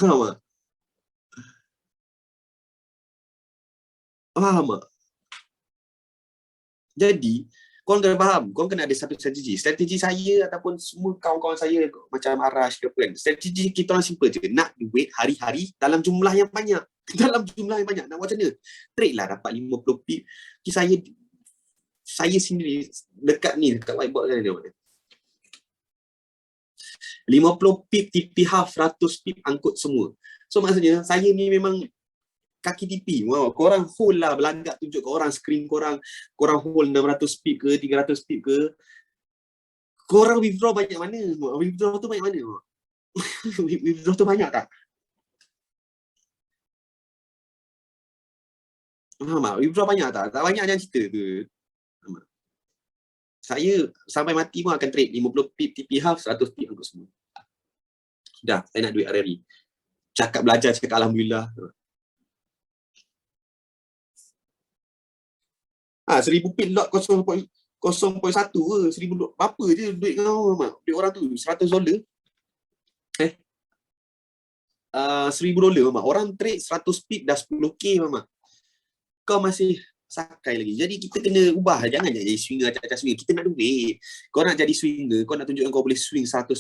Faham tak? Faham tak? Jadi, korang kena faham, korang kena ada satu strategi. Strategi saya ataupun semua kawan-kawan saya macam Arash ke apa kan. Strategi kita orang simple je. Nak duit hari-hari dalam jumlah yang banyak. Dalam jumlah yang banyak. Nak buat macam mana? Trade lah dapat 50 pip. Saya sendiri dekat ni, dekat whiteboard kan dia. 50 pip TP half, 100 pip angkut semua. So maksudnya saya ni memang kaki TP. Wow, korang hold lah belagak tunjuk ke orang screen korang hold 600 pip ke 300 pip ke. Korang withdraw banyak mana? Withdraw tu banyak mana? Withdraw tu banyak tak? Faham tak? Withdraw banyak tak? Tak banyak jangan cerita tu. Saya sampai mati pun akan trade 50 pip TP half, 100 pip angkut semua. Dah, saya nak duit hari-hari. Cakap belajar, cakap alhamdulillah. 1000 pin lot 0.1 ke 1000 lot. Apa je duit kau mak. Duit orang tu $100. $1000 mak. Orang trade 100 pip dah 10k mak. Kau masih sakai lagi. Jadi kita kena ubah. Jangan jadi swinger acak-acak swinger. Kita nak duit. Kau nak jadi swinger, kau nak tunjukkan kau boleh swing 1000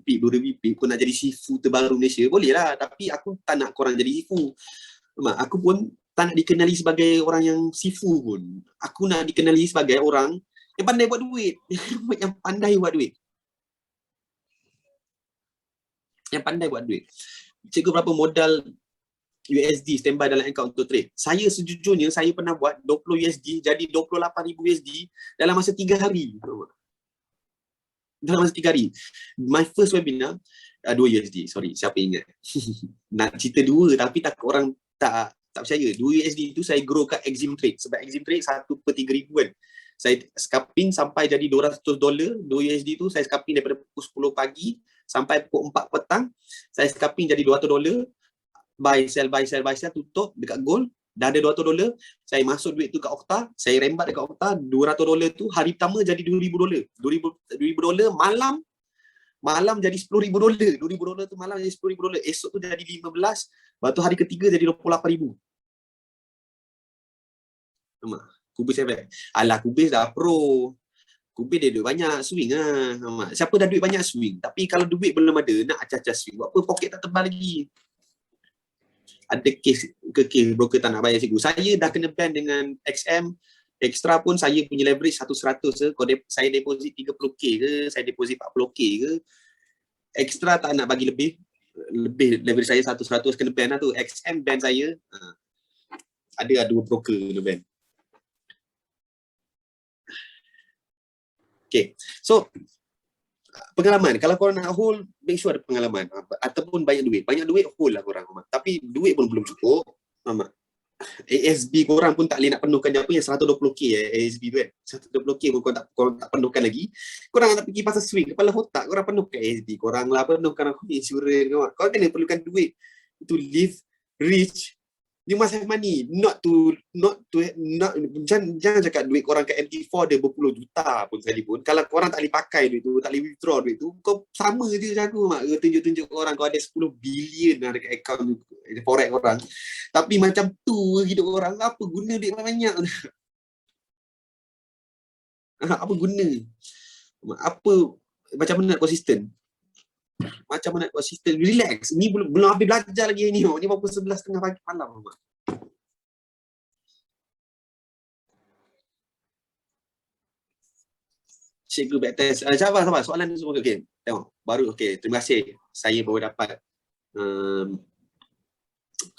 pip, 2000 pip, kau nak jadi sifu terbaru Malaysia, boleh lah. Tapi aku tak nak korang jadi sifu. Mak, aku pun tak nak dikenali sebagai orang yang sifu pun. Aku nak dikenali sebagai orang yang pandai buat duit. Yang pandai buat duit. Yang pandai buat duit. Cikgu berapa modal USD standby dalam account untuk trade? Saya sejujurnya, saya pernah buat 20 USD jadi 28,000 USD dalam masa 3 hari. Dalam masa 3 hari. My first webinar, 2 USD. Sorry, siapa ingat? Nak cerita 2 tapi tak orang tak percaya. 2 USD tu saya grow kat Exim Trade. Sebab Exim Trade 1/3,000 kan. Saya scalping sampai jadi $200. 2 USD tu saya scalping daripada pukul 10 pagi sampai pukul 4 petang. Saya scalping jadi $200. Buy sell, tutup dekat gold. Dah ada $200. Saya masuk duit tu kat Okta. Saya rembat dekat Okta. $200 tu hari pertama jadi $2,000. $2,000 malam jadi $10,000. $2,000 tu malam jadi $10,000. Esok tu jadi 15. Lepas tu hari ketiga jadi 28,000. Kubis saya alah, Kubis dah pro. Kubis dia duit banyak, swing lah. Siapa dah duit banyak swing. Tapi kalau duit belum ada, nak acah-acah swing. Buat apa poket tak tebal lagi. Ada kes broker tak nak bayar cikgu. Saya dah kena ban dengan XM. Extra pun saya punya leverage 100 ke. Saya deposit 30k ke, saya deposit 40k ke. Extra tak nak bagi lebih leverage saya 100 kena ban lah tu. XM ban saya. Ada 2 broker kena ban. Okay. So pengalaman, kalau korang nak hold, make sure ada pengalaman ataupun banyak duit hold lah korang. Tapi duit pun belum cukup. ASB korang pun tak boleh nak penuhkan apa yang 120k ASB tu kan. 120k pun korang tak penuhkan lagi. Korang nak pergi pasal swing, kepala otak korang penuhkan ASB korang lah, penuhkan insurans. Korang kena perlukan duit to live rich. You must have money, not jangan cakap duit korang kat MT4 dia berpuluh juta pun sekalipun. Kalau korang tak boleh pakai duit tu, tak boleh withdraw duit tu, kau sama je macam aku mak. Tunjuk-tunjuk orang kau ada 10 bilion lah dekat akaun forex korang. Tapi macam tu hidup orang, apa guna duit banyak? Apa guna? Macam mana nak konsisten? Relax. Ni belum habis belajar lagi ni. Ni baru 11:30 pagi malam. Cikgu backtest. Sabar. Soalan tu semua okey. Tengok. Baru okey. Terima kasih. Saya baru dapat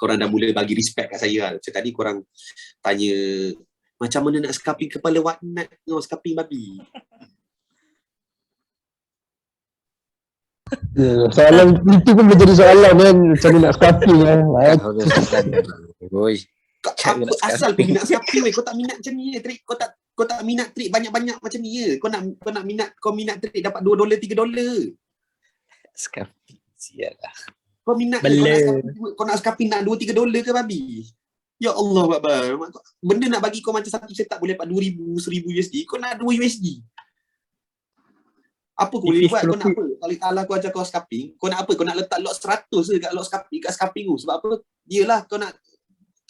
korang dah mula bagi respect kat saya. Macam tadi korang tanya macam mana nak scalping kepala whatnot dengan scalping babi. Soalan itu pun menjadi soalan kan, macam mana nak scalping kan. Asal pergi nak scalping weh, kau tak minat macam ni trade, kau tak minat trade banyak-banyak macam ni je. Kau minat trade dapat $2, $3. Scalping sialah. Kau minat kau nak scalping nak $2-3 ke babi? Ya Allah Akbar. Benda nak bagi kau macam satu setup boleh dapat 2,000, 1,000 USD, kau nak 2 USD. Apa kau boleh Tipis buat? Kau nak pelupik. apa? Kalau aku ajar kau scalping, kau nak apa? Kau nak letak lot 100 je kat lot scalping, kat scalping tu. Sebab apa? Yelah, kau nak,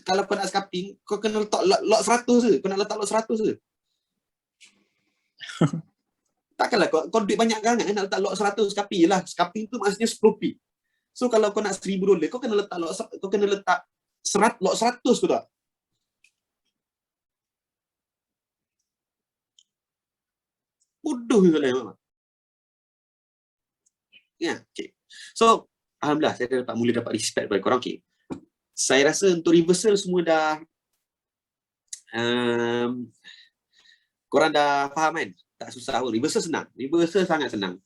kalau kau nak scalping, kau kena letak lot 100 je. Kau nak letak lot 100 je. Takkanlah kau duit banyak kan nak letak lot 100 scalping je lah. Scalping tu maksudnya 10 pip. So kalau kau nak $1,000, kau kena letak lot 100 tu tak? Bodoh je kalian. Ya, okay. So, alhamdulillah saya dah mula dapat respect daripada korang. Okay. Saya rasa untuk reversal semua dah korang dah faham kan? Tak susah pun. Reversal senang. Reversal sangat senang.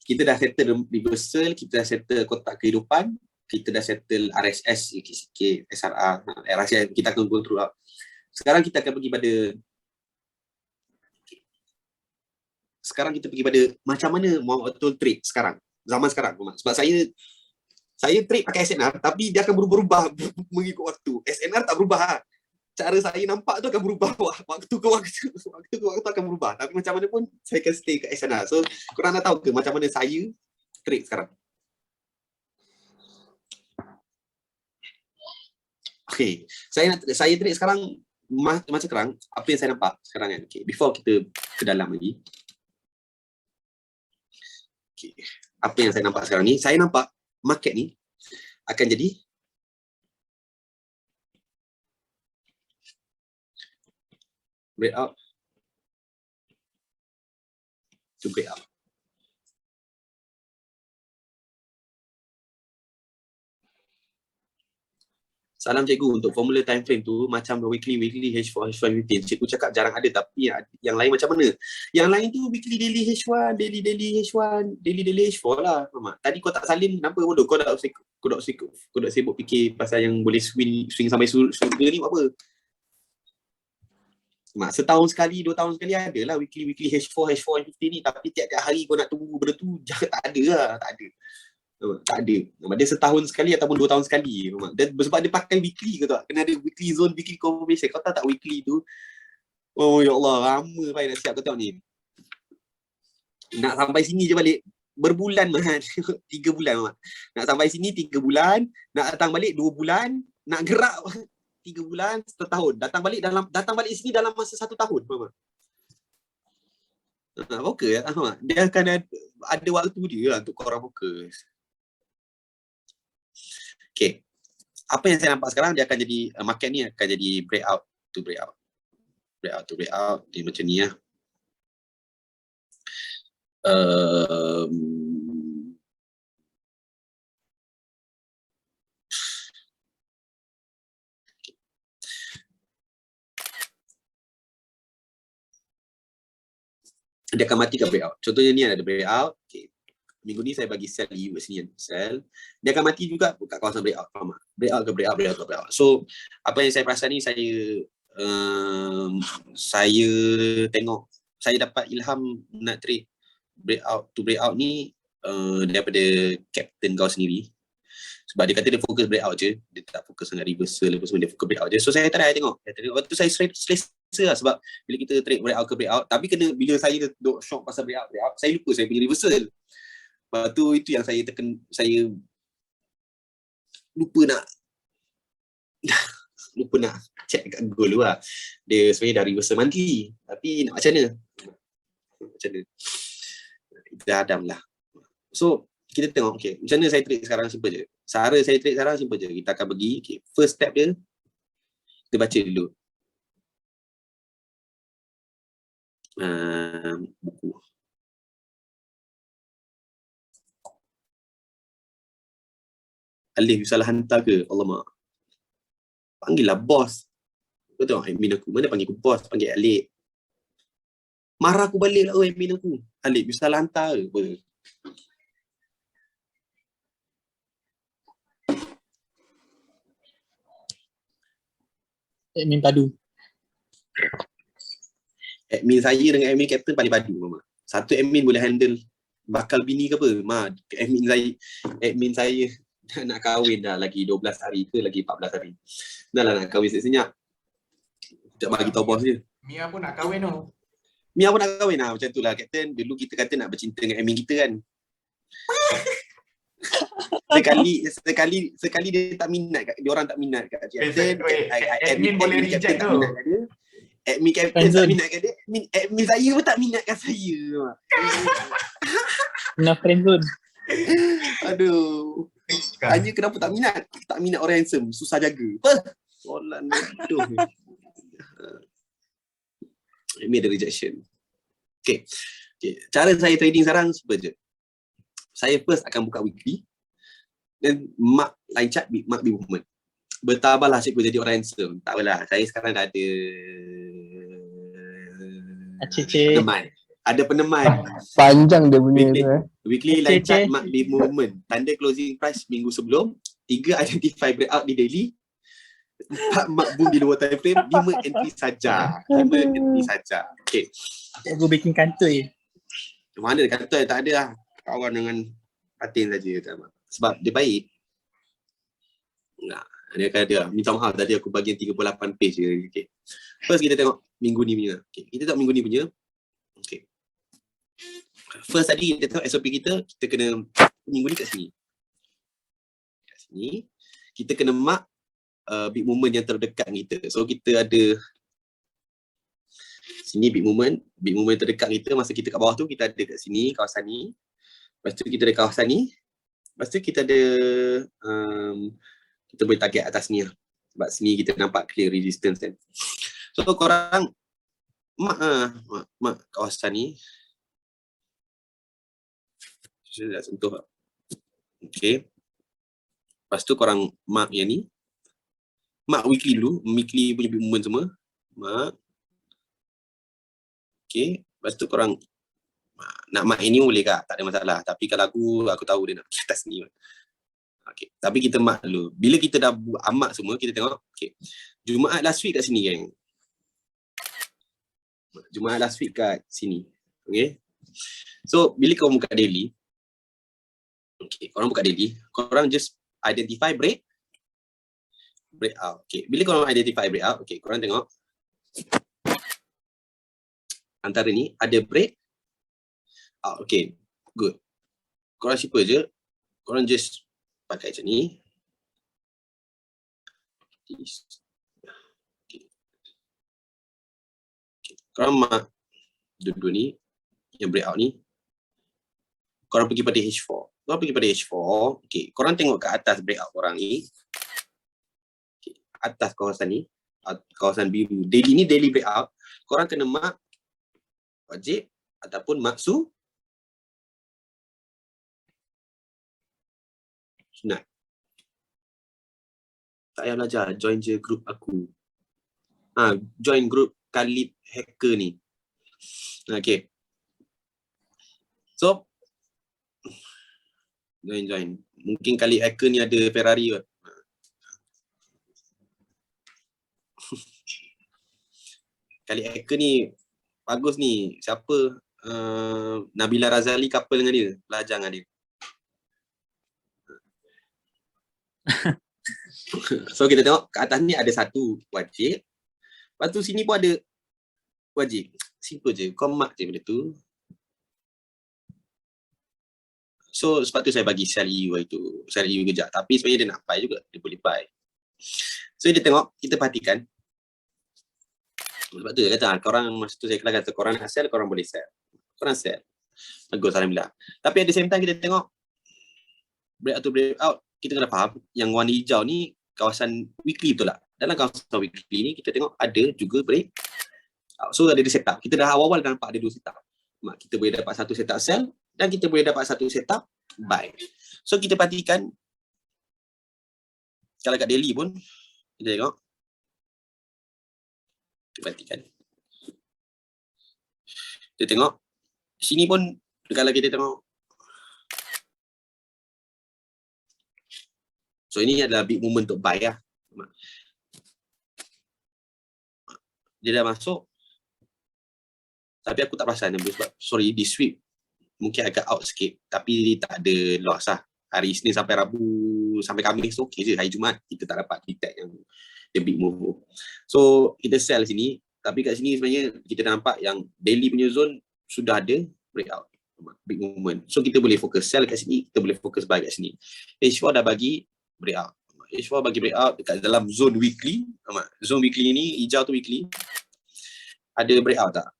Kita dah settle reversal, kita dah settle kotak kehidupan, kita dah settle RSS sikit-sikit, SRR, RSS kita akan go through. Sekarang kita akan pergi pada macam mana mau betul trade sekarang, zaman sekarang. Sebab saya trade pakai SNR tapi dia akan berubah mengikut waktu. SNR tak berubah. Cara saya nampak tu akan berubah. Waktu ke waktu akan berubah. Tapi macam mana pun saya akan stay kat SNR. So korang nak tahu ke macam mana saya trade sekarang? Okay, saya trade sekarang macam sekarang. Apa yang saya nampak sekarang kan? Okay, before kita ke dalam lagi. Okay, apa yang saya nampak sekarang ni? Saya nampak market ni akan jadi breakout to breakout. Salam cikgu, untuk formula time frame tu macam weekly H4 H5 cikgu cakap jarang ada, tapi yang lain macam mana? Yang lain tu weekly daily H1, daily H1, daily H4 lah. Mama. Tadi kau tak salin kenapa bodoh? Kau dah sibuk fikir pasal yang boleh swing sampai surga ni apa? Setahun sekali, 2 tahun sekali ada lah weekly H4 H50 ni, tapi tiap-tiap hari kau nak tunggu benda tu tak ada lah, tak ada. Dia setahun sekali ataupun 2 tahun sekali. Sebab dia pakai weekly ke tak? Kena ada weekly zone, weekly confirmation. Kau tahu tak weekly tu? Oh ya Allah, lama baik nak siap kau tahu ni. Nak sampai sini je balik berbulan mah. 3 bulan mah. Nak sampai sini 3 bulan, nak datang balik 2 bulan, nak gerak 3 bulan, setahun. Datang balik sini dalam masa 1 tahun, mama. Fokus lah. Dia akan ada waktu dia lah untuk korang fokus. Okay. Apa yang saya nampak sekarang, dia akan jadi, market ni akan jadi breakout to breakout. Breakout to breakout. Dia macam ni lah. Dia akan mati ke breakout. Contohnya ni ada breakout. Okay. Minggu ni saya bagi sell EU sini, sell. Dia akan mati juga kat kawasan breakout. Breakout ke breakout. So, apa yang saya perasan ni, saya tengok, saya dapat ilham nak trade breakout to breakout ni daripada captain kau sendiri. Sebab dia kata dia fokus breakout je, dia tak fokus dengan reversal, lepas tu dia fokus breakout je. So saya try tengok. Waktu tu saya selesa lah, sebab bila kita trade breakout ke breakout, tapi bila saya duk shock pasal breakout, saya lupa saya punya reversal. Lepas tu itu yang saya lupa nak check kat Google lah. Dia sebenarnya dah reversal monthly, tapi nak macam mana? Kita hadam lah. So kita tengok, okay, macam mana saya trade sekarang, simple je. Cara saya trade sekarang simple je. Kita akan pergi, okay, first step dia, kita baca dulu buku. Alif, you salah hantar ke? Alamak. Panggillah bos. Kau tengok admin aku. Mana panggil aku bos? Panggil Alif. Marah aku balik lah admin aku. Alif, you salah hantar ke? Apa? Admin padu. Admin saya dengan admin captain paling padu, mama. Satu admin boleh handle bakal bini ke apa? Admin saya nak kahwin dah lagi 12 hari ke lagi 14 hari. Dah lah nak kahwin senyap. Tak bagi tahu bos dia. Mia pun nak kahwin tu. Mia pun nak kahwin lah macam tu lah Captain. Dulu kita kata nak bercinta dengan admin kita kan. sekali dia tak minat kat dia, orang tak minat kat Captain. Admin boleh reject tu. Admin Captain tak minat kat dia. Admin saya pun tak minat kat saya. Kena friendzone. Aduh. Tanya kenapa tak minat? Tak minat orang handsome, susah jaga. Apa? Soalan bodoh ni. Ini ada rejection. Okay. Cara saya trading sekarang simple je. Saya first akan buka weekly. Dan mark line chart, mark big movement. Bertabahlah cikgu jadi orang handsome. Tak apalah. Saya sekarang dah ada peneman. Ada peneman. Panjang dia punya tu Weekly line chart, mark big movement. Tanda closing price minggu sebelum. 3 identify breakout di daily. 4 mark boom di luar time frame. 5 entry saja. 5 entry saja. Okay. Aku bikin kantoi. Mana kantoi? Tak ada lah. Kawan dengan Fatin saja. Sebab dia baik. Nah, dia akan dia minta maaf tadi aku bagian 38 page je. Okay. First kita tengok minggu ni punya. Okay. Kita tengok minggu ni punya. Okay. First tadi kita tengok SOP kita kena minggu ni kat sini. Kat sini kita kena mark big movement yang terdekat kita. So kita ada sini big movement terdekat kita. Masa kita kat bawah tu kita ada kat sini kawasan ni. Lepas tu kita ada kawasan ni. Lepas tu kita ada kita boleh target atas ni lah. Sebab sini kita nampak clear resistance kan. So korang mark kawasan ni. Saya dah sentuh lah. Okay. Lepas tu korang mark yang ni. Mark weekly dulu. Weekly punya big movement semua. Mark. Okay. Lepas tu korang nak mark ini boleh kah? Tak ada masalah. Tapi kalau aku tahu dia nak pergi atas ni. Okay. Tapi kita mark dulu. Bila kita dah mark semua, kita tengok. Okay. Jumaat last week kat sini kan. Jumaat last week kat sini. Okay. So, bila korang buka daily. Okay. Korang buka daily. Korang just identify breakout. Okay. Bila korang identify breakout. Okay. Korang tengok. Antara ni ada break. Okay, good. Korang simple je. Korang just pakai macam ni. Okay. Korang mark dua-dua ni. Yang breakout ni. Korang pergi pada H4. Korang pergi pada H4. Okay, korang tengok kat atas breakout korang ni. Okay. Atas kawasan ni. Kawasan biru. Daily ni daily breakout. Korang kena mark wajib ataupun maksud sunat. Tak payah belajar, join je grup aku. Join grup Khalid Hacker ni. Okay. So, join. Mungkin Khalid Hacker ni ada Ferrari kot. Khalid Hacker ni bagus ni. Siapa? Nabila Razali couple dengan dia. Belajar dengan dia. So kita tengok kat atas ni ada satu wajib. Lepas tu sini pun ada wajib. Simple je. Kau mark je benda tu. So sebab tu saya bagi sell EU itu. Sell EU kejap. Tapi sebenarnya dia nak buy juga. Dia boleh buy. So dia tengok. Kita perhatikan. Sebab tu dia kata korang masa tu saya kata korang nak sell, korang boleh sell. Korang sell. Bagus, alhamdulillah. Tapi at the same time kita tengok breakout, kita kena faham yang warna hijau ni kawasan weekly betul tak? Dalam kawasan weekly ni kita tengok ada juga break. So ada dua setup. Kita dah awal-awal dah nampak ada dua setup. Kita boleh dapat satu setup sell dan kita boleh dapat satu setup buy. So kita perhatikan kalau kat daily pun kita tengok. Kita perhatikan. Kita tengok sini pun kalau kita tengok. So ini adalah big moment untuk buy lah. Dia dah masuk. Tapi aku tak perasan sebab sorry di sweep mungkin agak out sikit tapi tak ada loss lah. Hari Isnin sampai Rabu sampai Khamis okey je. Hari Jumaat kita tak dapat detect yang the big move. So kita sell sini. Tapi kat sini sebenarnya kita nampak yang daily punya zone sudah ada breakout, big movement. So kita boleh fokus sell kat sini, kita boleh fokus buy kat sini. H4 dah bagi breakout. H4 bagi breakout dekat dalam zone weekly. Zone weekly ni, hijau tu weekly. Ada breakout tak?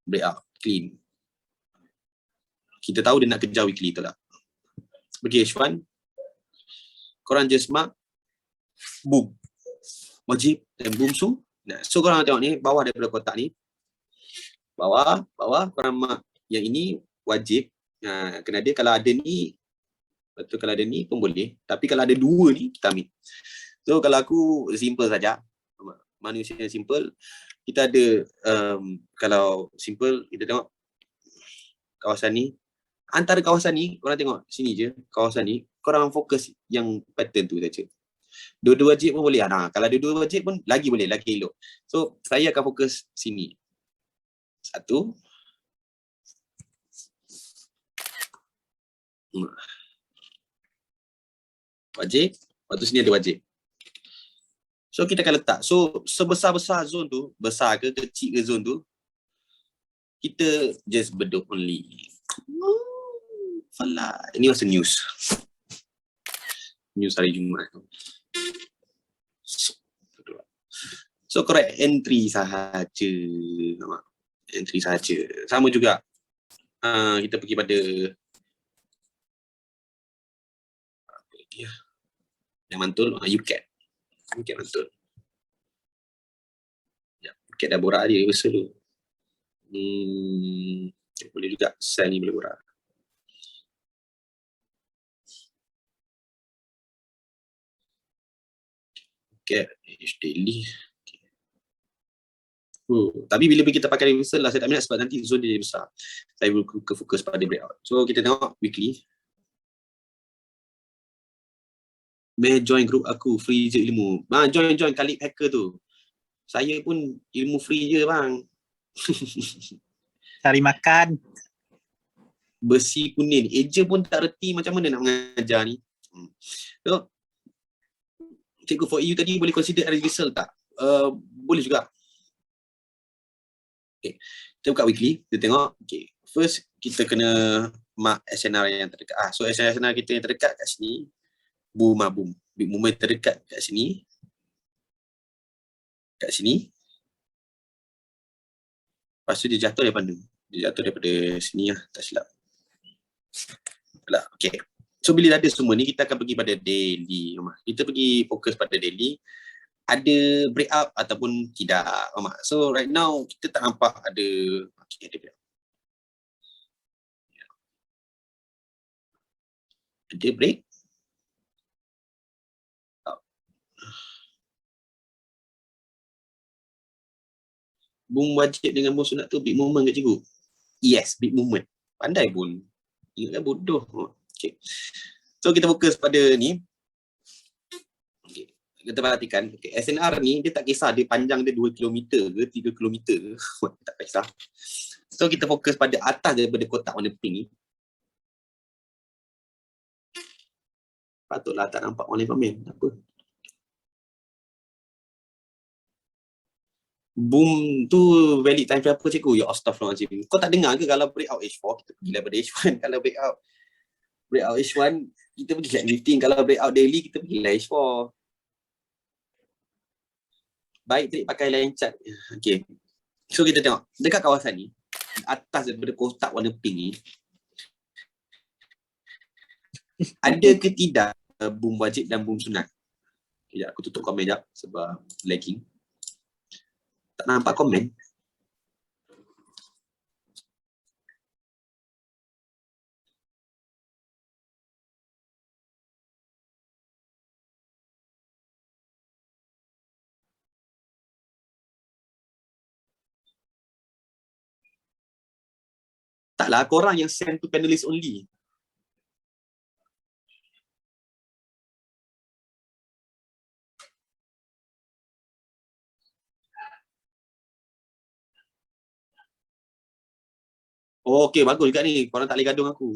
Breakout, clean. Kita tahu dia nak kejar weekly tu lah. Bagi H1, korang just mark boom, wajib dan boom so. Nah, so korang tengok ni bawah daripada kotak ni, bawah korang mark yang ini wajib. Kena ada, kalau ada ni betul, kalau ada ni pun boleh, tapi kalau ada dua ni kita ambil. So kalau aku simple saja, manusia yang simple, kita ada kalau simple kita tengok kawasan ni, antara kawasan ni korang tengok sini je, kawasan ni korang fokus yang pattern tu saja. Dua-dua wajib pun boleh. Kalau ada dua wajib pun lagi boleh, lagi elok. So saya akan fokus sini. Satu. Wajib. Lepas tu sini ada wajib. So kita akan letak. So sebesar-besar zone tu, besar ke kecil ke zone tu, kita just bedok only. Falah. Ini masa news. News hari Jumaat tu. So correct entry sahaja. Entry sahaja. Sama juga. Kita pergi pada apa lagi ya? Yang mantul, UCAT. UCAT mantul. Ya, UCAT dah borak dia besar tu. Boleh juga sell ni boleh borak. UCAT, daily. Tapi bila kita pakai reversal lah, saya tak minat sebab nanti zone dia besar. Saya buka fokus pada breakout. So kita tengok weekly. Join group aku, free je ilmu. Join Khalid Hacker tu. Saya pun ilmu free je bang. Cari makan. Besi kuning. Eja pun tak reti macam mana nak mengajar ni. So, Cikgu for EU tadi boleh consider reversal tak? Boleh juga. Okay. Kita buka weekly, kita tengok. Okay. First, kita kena mark SNR yang terdekat. So SNR kita yang terdekat kat sini, boom. Big movement terdekat kat sini. Kat sini. Lepas tu dia jatuh daripada mana? Dia jatuh daripada sini lah, tak silap. Okay. So bila ada semua ni, kita akan pergi pada daily. Kita pergi fokus pada daily. Ada breakout ataupun tidak. So right now kita tak nampak ada breakout. Ada break. Boom wajib dengan boom sunat tu big movement ke cikgu? Yes, big movement. Pandai pun. Ingatkan bodoh. Okay. So kita fokus pada ni. Okay. Kita perhatikan, okay, SNR ni dia tak kisah dia panjang dia 2 km ke 3 km ke. Tak kisah. So kita fokus pada atas daripada kotak warna pink ni. Patutlah tak nampak warna komen. Apa? Boom tu valid time frame apa cikgu? Ya astaghfirullahaladzim. Kau tak dengar ke kalau breakout H4 kita pergi daripada H1. Kalau breakout H1 kita pergi line lifting. Kalau breakout daily kita pergi line H4. Baik trik pakai line chart. Okay. So kita tengok dekat kawasan ni, atas daripada kotak warna pink ni, ada ke tidak boom wajib dan boom sunat? Sekejap aku tutup komen sekejap sebab lagging. Tak nampak komen. Taklah, korang yang send to panelist only. Oh, okay, bagus juga ni. Korang tak boleh gaduh dengan aku.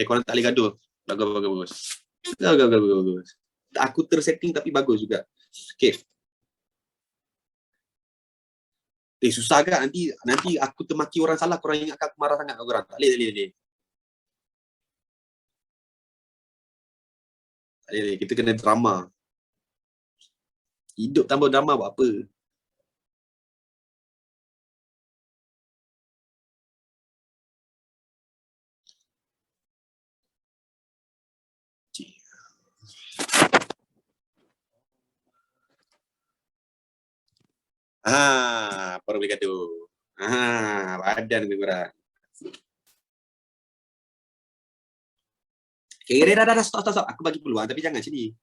Korang tak boleh gaduh. Bagus. Bagus. Aku tersetting tapi bagus juga. Okay. Susah kan nanti aku termaki orang salah, korang ingatkan aku marah sangat korang. Tak boleh. Tak boleh. Kita kena drama. Hidup tanpa drama buat apa? Baru boleh kata. Badan lebih berat. Okay, dah, stop. Aku bagi peluang, tapi jangan sini.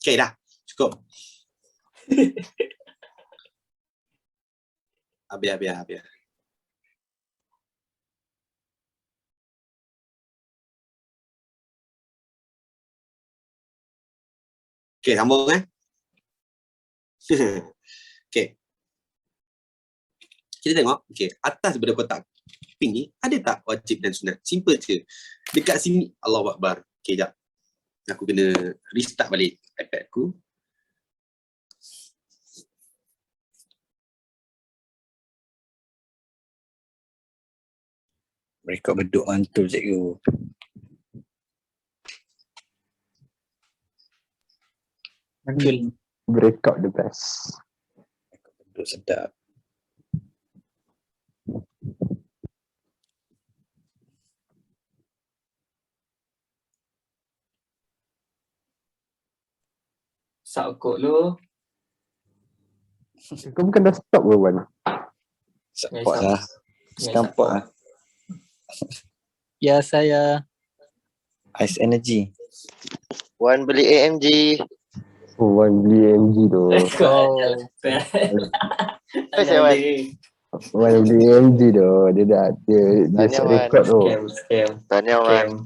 Okay, dah. Cukup. Habis. Okay, sambung Okay. Kita tengok, okay, atas daripada kotak pink ni, ada tak wajib dan sunat? Simple je. Dekat sini, Allahu Akbar. Okay, jap. Aku kena restart balik iPad aku. Rekod beduk mantul cikgu. Mantul. Breakout the best. Rekod beduk sedap. Sakut lu. Kau bukan dah stop ke Wan? Support lah. Sekampak lah. Ya saya. Ice energy. Wan beli AMG. Oh, Wan beli MG tu. Wan. Wan beli MG tu. Dia Tanya, set Wan. record tu. Scam. Tanya Wan.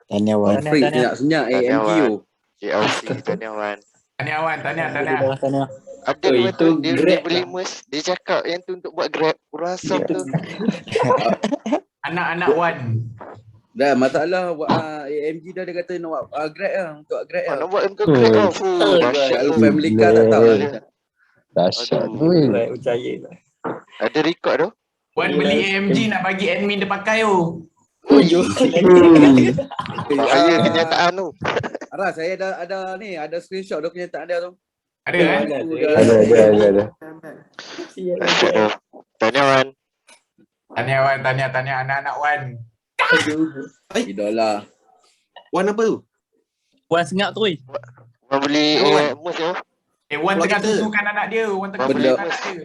Tanya Wan. Senyap Tanya AMG Wan. tu. JLC. Tanya Wan. Tanya Wan, tanya. Tanya. Ada Oh, dua itu tu dia Grab beli lah. mes. Dia cakap yang tu untuk buat Grab. Kurang asam tu. Anak-anak Wan. Dah masalah AMG dah dia kata nak buat Grab lah, untuk Grab lah. Mana buat untuk Grab lah. Dahsyat Kalau tu. family car tak tahu lah. Dahsyat tu. Baik, percaya lah. Ada record tu. Wan beli AMG nak bagi admin dia pakai tu. Bahaya kenyataan tu. Aras, saya ada screenshot dia kenyataan dia tu. Ada kan? Ada. Dahsyat tu. Tanya Wan. Tanya anak-anak Wan. Idola. Wan apa tu? Wan sengap tu. Wan beli Wan. mes tu. Wan Keluar tengah kita. susukan anak dia. Wan tengah Benda. susukan anak dia.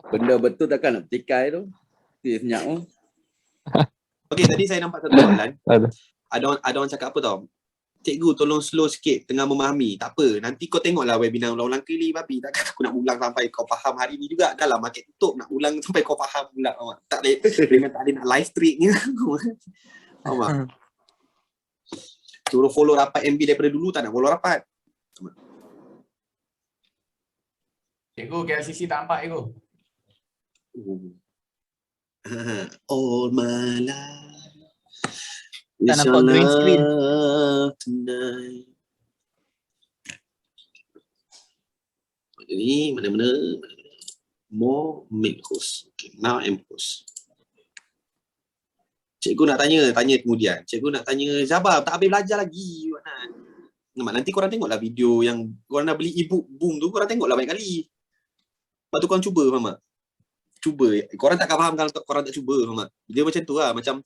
Benda betul takkan nak petikai tu. Dia senyap tu. Okay, tadi saya nampak satu soalan. Ada. Ada orang cakap apa tau? Cikgu tolong slow sikit tengah memahami. Tak apa, nanti kau tengoklah webinar ulang-ulang kali babi. Takkan aku nak ulang sampai kau faham hari ni juga. Dah lah market tutup nak ulang sampai kau faham pula. Tak boleh. Dengan tak ada nak live streamnya. Faham tak? Suruh follow rapat MB daripada dulu tak nak follow rapat. Cikgu, KLCC tak nampak cikgu. All my life. Tak nampak green screen. Tonight. Ini mana-mana. More make host. Okay, now I'm host. Cikgu nak tanya kemudian. Cikgu nak tanya Zabab, tak habis belajar lagi. Nanti korang tengoklah video yang korang dah beli e-book boom tu, korang tengoklah banyak kali. Lepas tu korang cuba, faham tak? Cuba. Korang takkan faham kalau korang tak cuba, faham tak? Dia macam tu lah, macam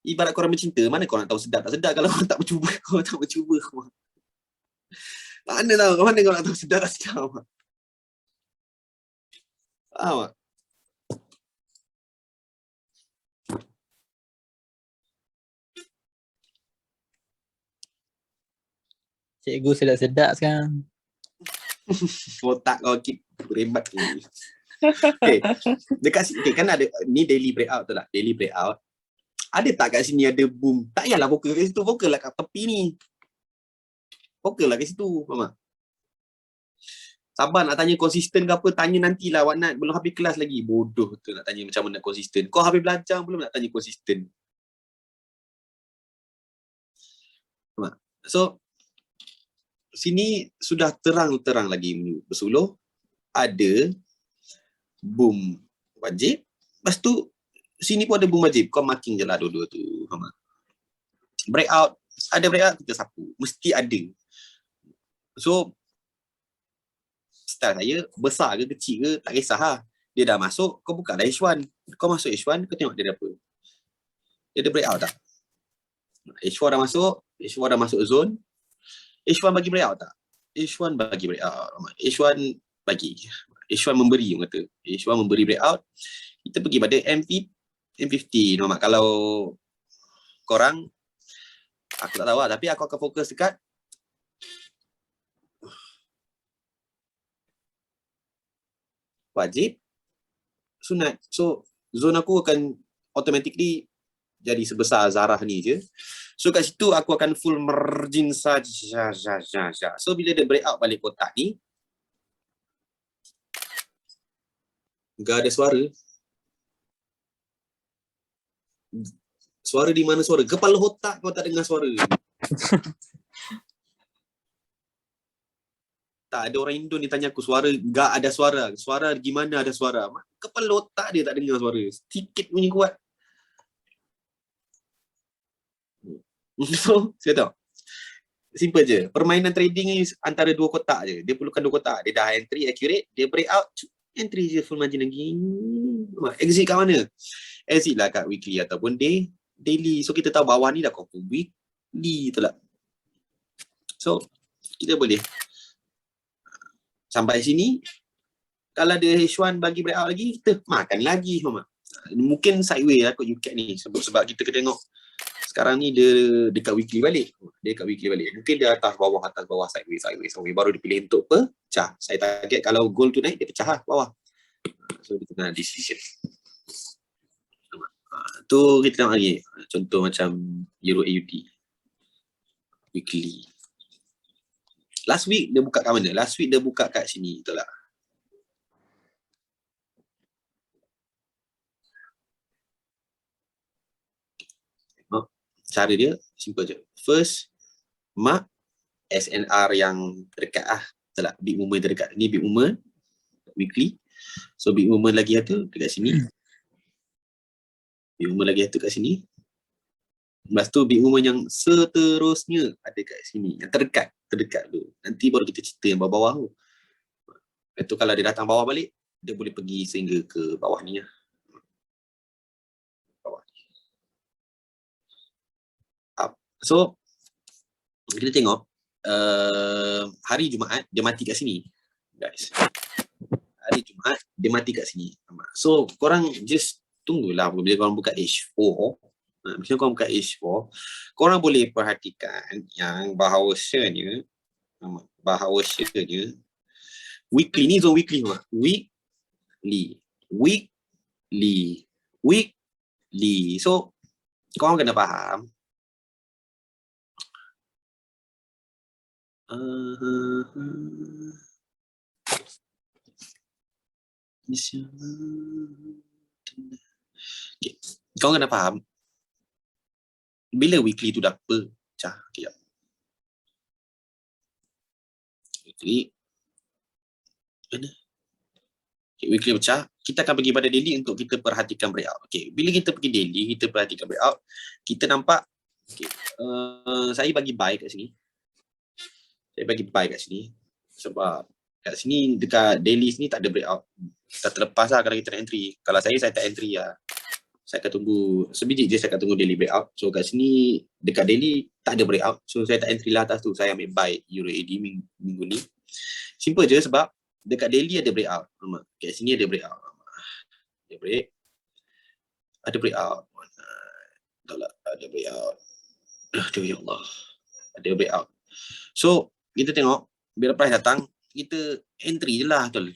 ibarat korang bercinta, mana korang nak tahu sedap tak sedap kalau korang tak bercuba, korang tak bercuba. Mana tahu, mana korang nak tahu sedap tak sedap. Faham tak? Cikgu sedap-sedap sekarang. Otak kau keep berebat ni. Okay. Okay, kan ada ni daily breakout tu lah. Daily breakout. Ada tak kat sini ada boom? Tak payahlah fokus kat situ. Fokus lah kat tepi ni. Fokus lah kat situ. Faham tak? Sabar nak tanya konsisten ke apa, tanya nantilah Wak Nat. Belum habis kelas lagi. Bodoh tu nak tanya macam mana konsisten. Kau habis belajar belum nak tanya konsisten. Faham tak? So, sini sudah terang-terang lagi bersuluh. Ada boom wajib. Lepas tu, sini pun ada boom wajib. Kau marking je lah dua-dua tu. Faham tak? Breakout. Ada breakout, kita sapu. Mesti ada. So, style saya, besar ke kecil ke, tak kisah lah. Dia dah masuk, kau buka dah H1. Kau masuk H1, kau tengok dia ada apa. Dia ada breakout tak? H4 dah masuk zone. H1 bagi breakout tak? H1 bagi breakout. H1 bagi. H1 memberi, orang kata. H1 memberi breakout. Kita pergi pada M50. Normal. Kalau korang, aku tak tahu lah. Tapi aku akan fokus dekat wajib, sunat. So, zone aku akan automatically jadi sebesar Zarah ni je. So, kat situ aku akan full margin saja. So, bila dia breakout balik kotak ni, enggak ada suara. Suara di mana suara? Kepala otak kau tak dengar suara. Tak ada orang Indo ni tanya aku suara, enggak ada suara. Suara gimana ada suara? Kepala otak dia tak dengar suara. Sedikit bunyi kuat. So, saya tahu. Simple je. Permainan trading ni antara dua kotak je. Dia perlukan dua kotak. Dia dah entry accurate, dia break out, entry je full margin lagi. Exit kat mana? Exit lah kat weekly ataupun daily. So, kita tahu bawah ni dah confirm weekly tu lah. So, kita boleh sampai sini. Kalau ada H1 bagi breakout lagi, kita makan lagi. Mungkin sideways lah kot UCAT ni. Sebab kita kena tengok sekarang ni dia dekat weekly balik. Mungkin dia atas bawah, sideways. Baru dia pilih untuk pecah. Saya target kalau goal tu naik, dia pecah lah bawah. So, dia kena decision. Tu kita tengok lagi. Contoh macam Euro AUD. Weekly. Last week dia buka kat mana? Last week dia buka kat sini. Betul tak? Cara dia simple je. First, mark SNR yang terdekat lah. Betul tak? Big movement terdekat. Ni big movement. Weekly. So big movement lagi satu dekat sini. Big movement lagi satu kat sini. Lepas tu big movement yang seterusnya ada kat sini. Yang terdekat tu. Nanti baru kita cerita yang bawah-bawah tu. Itu kalau dia datang bawah balik, dia boleh pergi sehingga ke bawah ni lah. Bawah ni. So, kita tengok hari Jumaat dia mati kat sini. Guys. Hari Jumaat dia mati kat sini. So, korang just tunggulah bila korang buka H4. Bila korang buka H4, korang boleh perhatikan yang bahawasanya weekly ni zone weekly semua. Weekly. So, korang kena faham. Okay. Korang kena faham. Bila weekly tu dah pecah. Okay. Weekly. Mana? Okay, weekly pecah. Kita akan pergi pada daily untuk kita perhatikan breakout. Okay. Bila kita pergi daily, kita perhatikan breakout. Kita nampak. Okay. Saya bagi buy kat sini. Sebab kat sini dekat daily sini tak ada breakout. Kita terlepas lah kalau kita nak entry. Kalau saya tak entry lah. Saya akan tunggu sebiji je, saya akan tunggu daily breakout. So kat sini dekat daily tak ada breakout. So saya tak entry lah atas tu. Saya ambil buy Euro AD minggu ni. Simple je sebab dekat daily ada breakout. Kat sini ada breakout. Ada breakout. Tak lah, ada breakout. Aduh ya Allah. Ada breakout. So kita tengok bila price datang, kita entry je lah betul.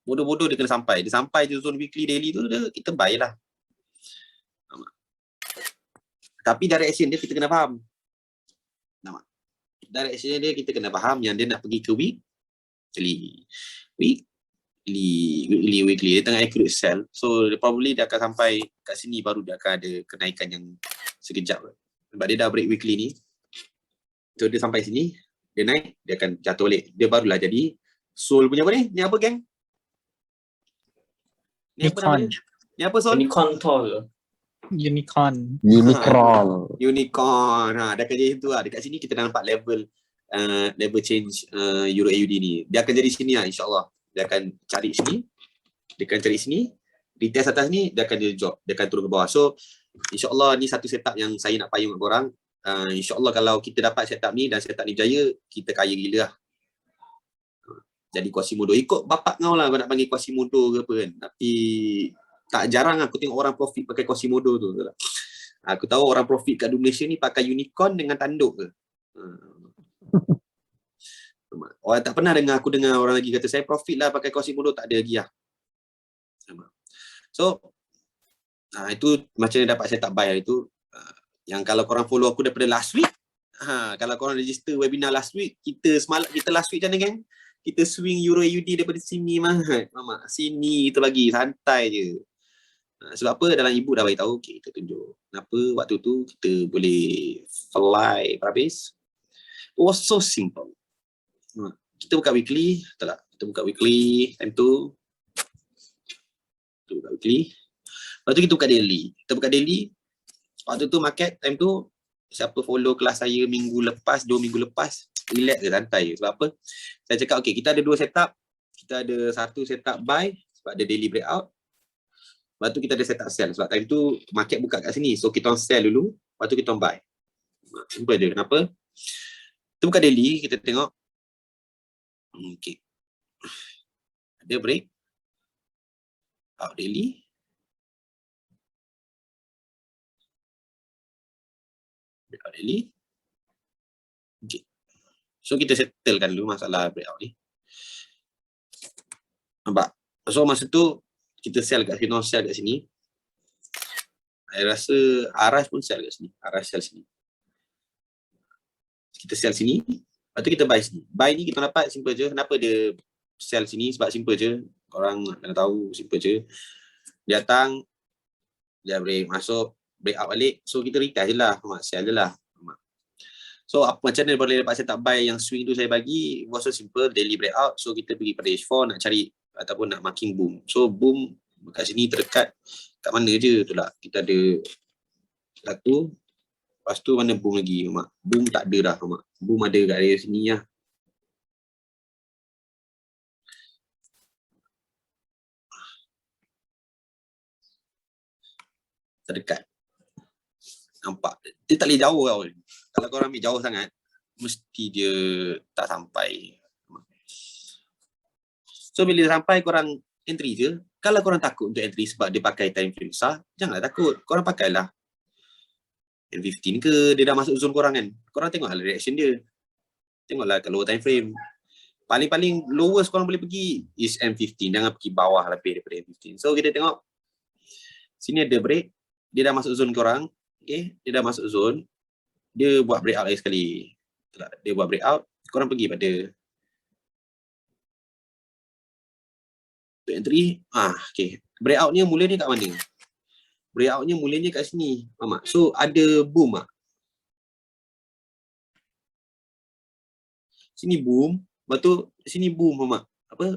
Bodoh-bodoh dia kena sampai. Dia sampai je zone weekly daily tu, kita buy lah. Tapi direction dia kita kena faham. Nampak? Direction dia kita kena faham yang dia nak pergi ke weekly. Weekly. Dia tengah accurate sell. So probably dia akan sampai kat sini baru dia akan ada kenaikan yang sekejap. Sebab dia dah break weekly ni. So dia sampai sini, dia naik, dia akan jatuh balik. Dia barulah jadi soul punya apa ni? Ni apa geng? Ni apa namanya? Ni apa soul? Unicorn tall. Unicorn. Unicorn. Dia akan jadi tu lah. Dekat sini kita dah nampak level change Euro AUD ni. Dia akan jadi sini lah insyaAllah. Dia akan cari sini. Dia akan cari sini. Retest atas ni, dia akan jadi drop. Dia akan turun ke bawah. So insyaAllah ni satu setup yang saya nak payung kat korang. InsyaAllah kalau kita dapat setup ni dan setup ni jaya, kita kaya gila lah. Jadi Quasimodo. Ikut bapak kau lah kau nak panggil Quasimodo ke apa kan. Tapi tak jarang aku tengok orang profit pakai Quasimodo tu. Aku tahu orang profit kat Malaysia ni pakai unicorn dengan tanduk ke. Orang tak pernah dengar orang lagi kata saya profit lah pakai Quasimodo, tak ada lagi lah. So itu macam mana dapat setup buy itu. Yang kalau korang follow aku daripada last week, kalau korang register webinar last week, kita last week macam mana geng? Kita swing Euro AUD daripada sini Mama, sini kita bagi santai je. Sebab apa? Dalam ibu dah bagi tahu, okay, kita tunjuk. Kenapa waktu tu kita boleh fly habis. It was so simple. Kita buka weekly, betul tak? Kita buka weekly time tu. Kita buka weekly. Lepas tu kita buka daily. Kita buka daily. Waktu tu market time tu, siapa follow kelas saya minggu lepas, 2 minggu lepas, relax je, santai je. Sebab apa? Saya cakap, okay, kita ada 2 setup. Kita ada satu setup buy, sebab ada daily breakout. Lepas tu kita ada setup sell. Sebab time tu market buka kat sini. So kita on sell dulu, lepas tu kita on buy. Simple je. Kenapa? Kita buka daily, kita tengok. Okay. Ada break. Out daily. Breakout daily. Okay. So kita settlekan dulu masalah breakout ni. Nampak? So masa tu kita sell kat sini, non sell kat sini. Saya rasa Aras pun sell kat sini. Aras sell sini. Kita sell sini. Lepas tu kita buy sini. Buy ni kita dapat simple je. Kenapa dia sell sini? Sebab simple je. Korang kena tahu simple je. Dia datang, dia break masuk, break out balik. So kita retest je lah. Sell je lah. So apa macam mana boleh dapat setup buy yang swing tu saya bagi? Was so simple, daily breakout. So kita pergi pada H4 nak cari ataupun nak marking boom. So boom kat sini terdekat kat mana je tu lah. Kita ada satu. Lepas tu mana boom lagi? Mak. Boom tak ada dah. Mak. Boom ada kat area sini lah. Terdekat. Nampak? Dia tak boleh jauh tau. Kalau korang ambil jauh sangat, mesti dia tak sampai. So bila dia sampai, korang entry je. Kalau korang takut untuk entry sebab dia pakai time frame besar, janganlah takut. Korang pakailah M15 ke, dia dah masuk zone korang kan. Korang tengoklah reaction dia. Tengoklah kat lower time frame. Paling-paling lowest korang boleh pergi is M15. Jangan pergi bawah lebih daripada M15. So kita tengok. Sini ada break. Dia dah masuk zone korang. Okay, dia dah masuk zone. Dia buat breakout lagi sekali. Dia buat breakout. Korang pergi pada entry. Okay. Breakoutnya mulanya kat mana? Breakoutnya mulanya kat sini. Faham tak? So ada boom tak? Sini boom. Lepas tu sini boom. Faham tak? Apa?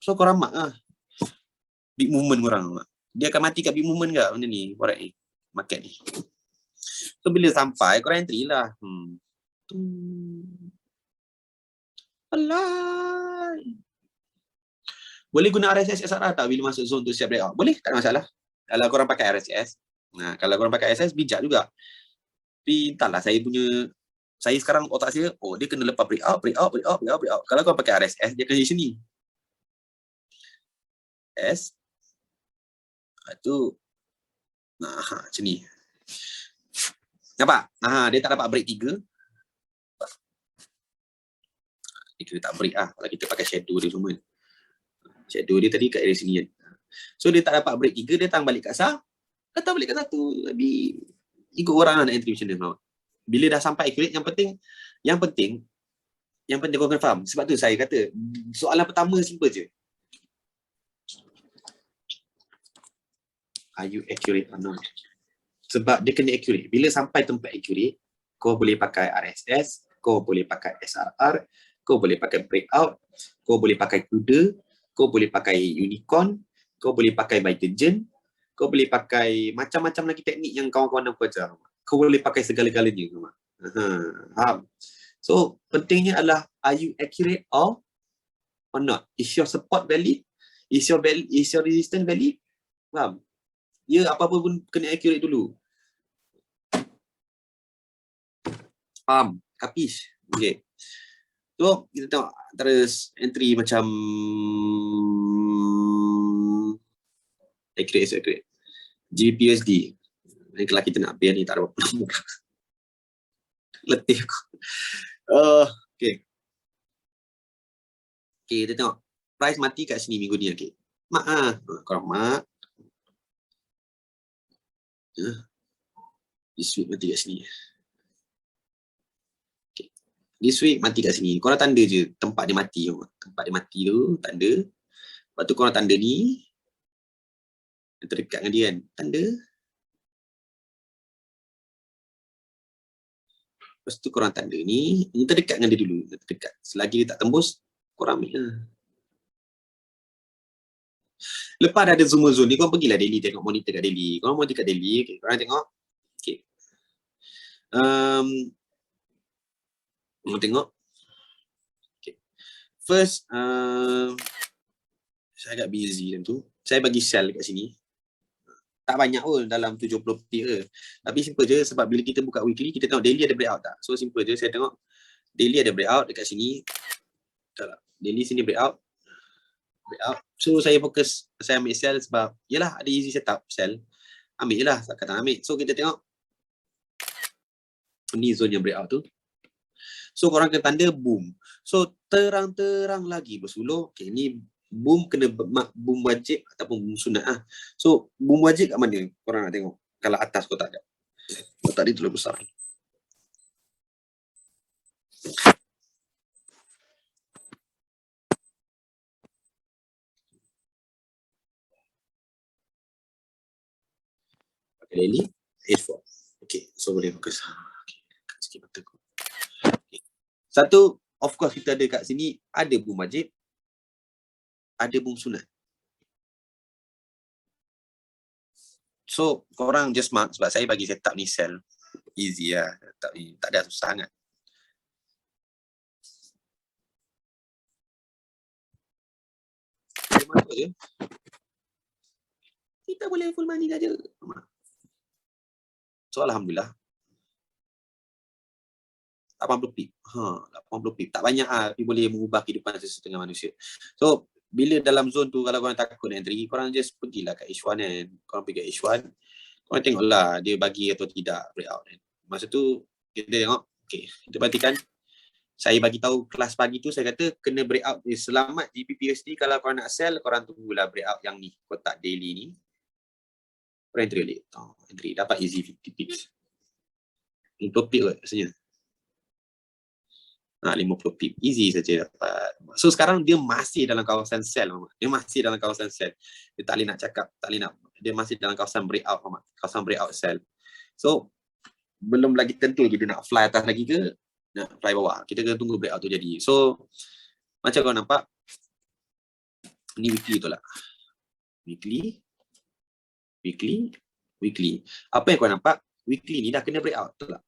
So korang mark lah. Big movement korang. Dia akan mati kat big movement ke? Benda ni. Forex ni. Market ni. So bila sampai korang entry lah. Alah. Boleh guna RSS SRR tak bila masuk zone tu siap breakout? Boleh, tak ada masalah. Kalau korang pakai RSS. Kalau korang pakai RSS bijak juga. Tapi entahlah saya sekarang otak saya, dia kena lepas breakout. Kalau korang pakai RSS dia kena di sini. Tu macam ni. Nampak? Dia tak dapat break 3. Dia kena tak break kalau kita pakai shadow dia semua. Shadow dia tadi kat area sini kan. So dia tak dapat break 3, dia datang balik kat datang balik kat 1. Lebih ikut orang nak entry macam mana. Bila dah sampai accurate, yang penting kau kena faham. Sebab tu saya kata soalan pertama simple je. Are you accurate or not? Sebab dia kena accurate. Bila sampai tempat accurate, kau boleh pakai RSS, kau boleh pakai SRR, kau boleh pakai breakout, kau boleh pakai kuda, kau boleh pakai unicorn, kau boleh pakai Vitagen, kau boleh pakai macam-macam lagi teknik yang kawan-kawan aku ajar. Kau boleh pakai segala-galanya. Faham? So, pentingnya adalah are you accurate or not? Is your support valid? Is your resistance valid? Faham? Ya, apa-apa pun kena accurate dulu. Faham? Kapish? Okay. So, kita tengok terus entry macam accurate. GBPUSD. Ni kalau kita nak biar ni tak ada apa-apa nombor. Letih aku. Okay. Okay, kita tengok. Price mati kat sini minggu ni. Okay. Korang mak. This week mati kat sini. Okay. This week mati kat sini. Korang tanda je tempat dia mati. Tempat dia mati tu, tanda. Lepas tu korang tanda ni. Yang terdekat dengan dia kan. Tanda. Lepas tu korang tanda ni. Yang terdekat dengan dia dulu. Terdekat. Selagi dia tak tembus, korang ambil lah. Lepas dah ada zoom zone ni, korang pergilah daily tengok monitor kat daily. Korang monitor kat daily, okay. Korang tengok. Okay. Korang tengok. Okay. First, saya agak busy dan tu. Saya bagi sell kat sini. Tak banyak pun dalam 70 pip ke. Tapi simple je sebab bila kita buka weekly, kita tengok daily ada breakout tak. So simple je, saya tengok daily ada breakout dekat sini. Tak. Daily sini breakout. So saya fokus, saya ambil sell sebab yelah ada easy setup sell. Ambil je lah, takkan tak ambil. So kita tengok ni zone yang breakout tu. So korang kena tanda boom. So terang-terang lagi bersulur. Okay, ni boom kena boom wajib ataupun boom sunat lah. So boom wajib kat mana? Korang nak tengok. Kalau atas kotak dia. Kotak dia terlalu besar. Pakai daily. H4. Okay, so boleh fokus. Okay, sikit mata aku. Okay. Satu, of course kita ada kat sini, ada boom wajib. Ada boom sunat. So, korang just mark sebab saya bagi setup ni sell. Easy lah. Tak ada susah sangat. Je. Kita boleh full money saja. So, Alhamdulillah. 80 pip. 80 pip. Tak banyak lah. Tapi boleh mengubah kehidupan sesetengah manusia. So, bila dalam zone tu, kalau korang takut entry, korang just pergilah kat H1 kan. Korang pergi kat H1. Korang tengoklah dia bagi atau tidak breakout kan. Masa tu, kita tengok. Okay, kita perhatikan. Saya bagi tahu kelas pagi tu, saya kata kena breakout. Selamat GBPUSD. Kalau korang nak sell, korang tunggulah breakout yang ni. Kotak daily ni. Korang entry balik. Entry. Dapat easy 50 pips. 50 pip kot rasanya. 50 pip. Easy saja dapat. So sekarang dia masih dalam kawasan sell. Dia masih dalam kawasan sell. Dia tak boleh nak cakap. Tak boleh nak. Dia masih dalam kawasan breakout. Kawasan breakout sell. So belum lagi tentu kita nak fly atas lagi ke nak fly bawah. Kita kena tunggu breakout tu jadi. So macam kau nampak. Ni weekly tu lah. Weekly. Apa yang kau nampak? Weekly ni dah kena breakout tu lah.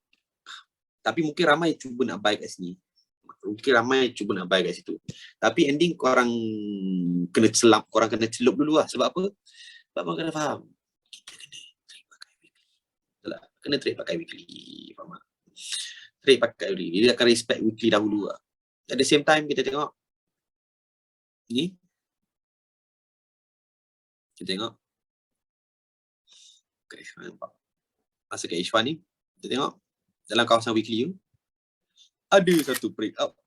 Tapi mungkin ramai cuba nak buy kat sini. Tapi ending korang kena celup dulu lah. Sebab apa? Sebab korang kena faham. Kita kena trade pakai weekly. Faham tak? Trade pakai weekly. Dia akan respect weekly dahulu lah. At the same time kita tengok. Ni. Kita tengok. Okay, nampak. Masa ke H1 ni. Kita tengok. Dalam kawasan weekly tu. Ada satu breakout.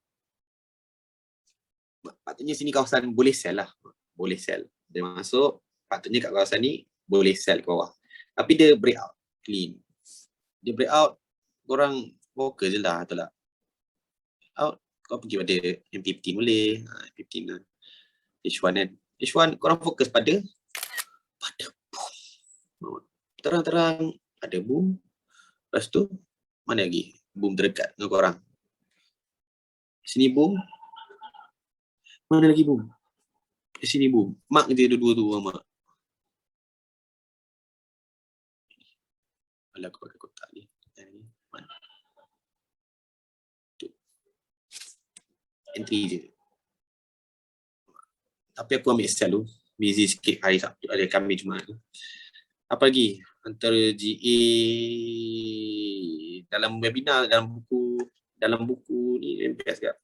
Patutnya sini kawasan boleh sell lah. Boleh sell. Dia masuk, patutnya kat kawasan ni boleh sell ke bawah. Tapi dia break out. Clean. Dia break out, korang fokus je lah. Betul tak? Out, kau pergi pada M15 boleh. M15 lah. H1 kan. H1, korang fokus pada boom. Terang-terang ada boom. Lepas tu, mana lagi? Boom terdekat dengan korang. Sini boom. Mana lagi boom? Sini boom. Mark je dua-dua tu, Mak. Alah, aku pakai kotak ni. Mana? Tu. Entry je. Tapi aku ambil sell tu. Busy sikit hari Sabtu, hari Khamis Jumaat tu. Apa lagi? Antara GA dalam webinar, dalam buku ni MPS kat.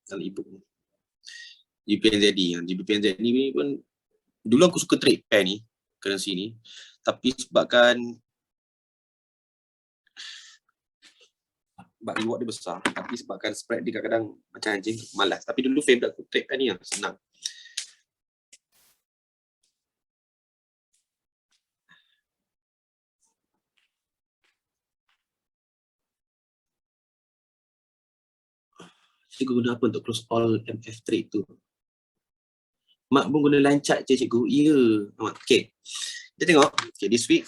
Dalam e-book ni. GBPNZ ni pun dulu aku suka trade pair ni, currency ni. Tapi sebab reward dia besar, tapi sebabkan spread dia kadang-kadang macam anjing, malas. Tapi dulu favorite aku trade pair ni yang senang. Cikgu guna apa untuk close all MF trade tu? Mak pun guna line chart je cikgu. Ya. Okay. Kita tengok. Okay, this week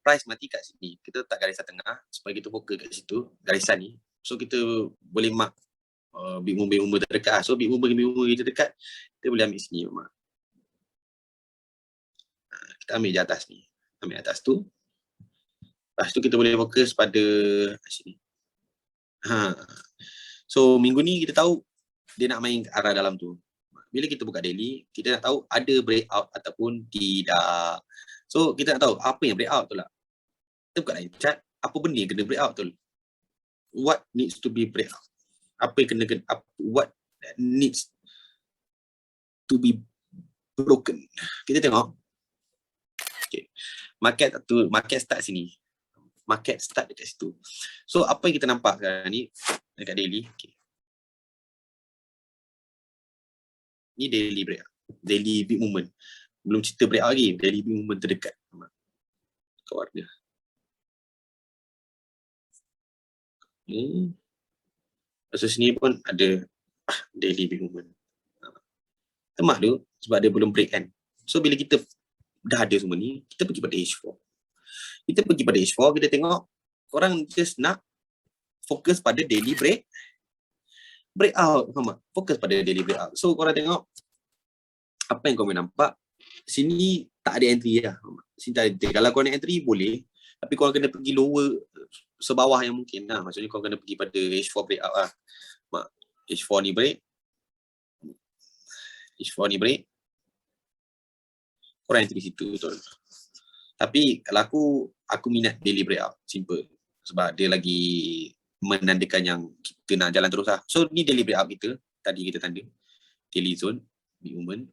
price mati kat sini. Kita letak garisan tengah supaya kita fokus kat situ. Garisan ni. So kita boleh mark big move terdekat. So big move kita dekat. Kita boleh ambil sini. Mak. Kita ambil di atas ni. Ambil atas tu. Lepas tu kita boleh fokus pada sini. So minggu ni kita tahu dia nak main ke arah dalam tu. Bila kita buka daily, kita nak tahu ada breakout ataupun tidak. So kita nak tahu apa yang breakout tu lah. Kita buka line chart, apa benda yang kena breakout tu. What needs to be breakout? Apa yang kena what needs to be broken. Kita tengok. Okay. Market start sini. Market start dekat situ. So apa yang kita nampak sekarang ni dekat daily. Okay. Ni daily break. Daily big movement. Belum cerita break lagi. Daily big movement terdekat. Kat warna. So sini pun ada daily big movement. Temak tu sebab dia belum break kan. So bila kita dah ada semua ni, kita pergi pada H4. Kita pergi pada H4, kita tengok korang just nak fokus pada daily breakout. Faham tak? Fokus pada daily breakout. So korang tengok apa yang korang nampak. Sini tak ada entry lah. Sini tak ada entry. Kalau korang nak entry boleh. Tapi korang kena pergi lower sebawah yang mungkin lah. Maksudnya korang kena pergi pada H4 breakout lah. H4 ni break. H4 ni break. Korang entry situ betul. Tapi kalau aku minat daily breakout. Simple. Sebab dia lagi menandakan yang kita nak jalan terus lah. So ni daily breakout kita. Tadi kita tanda. Daily zone. Big movement.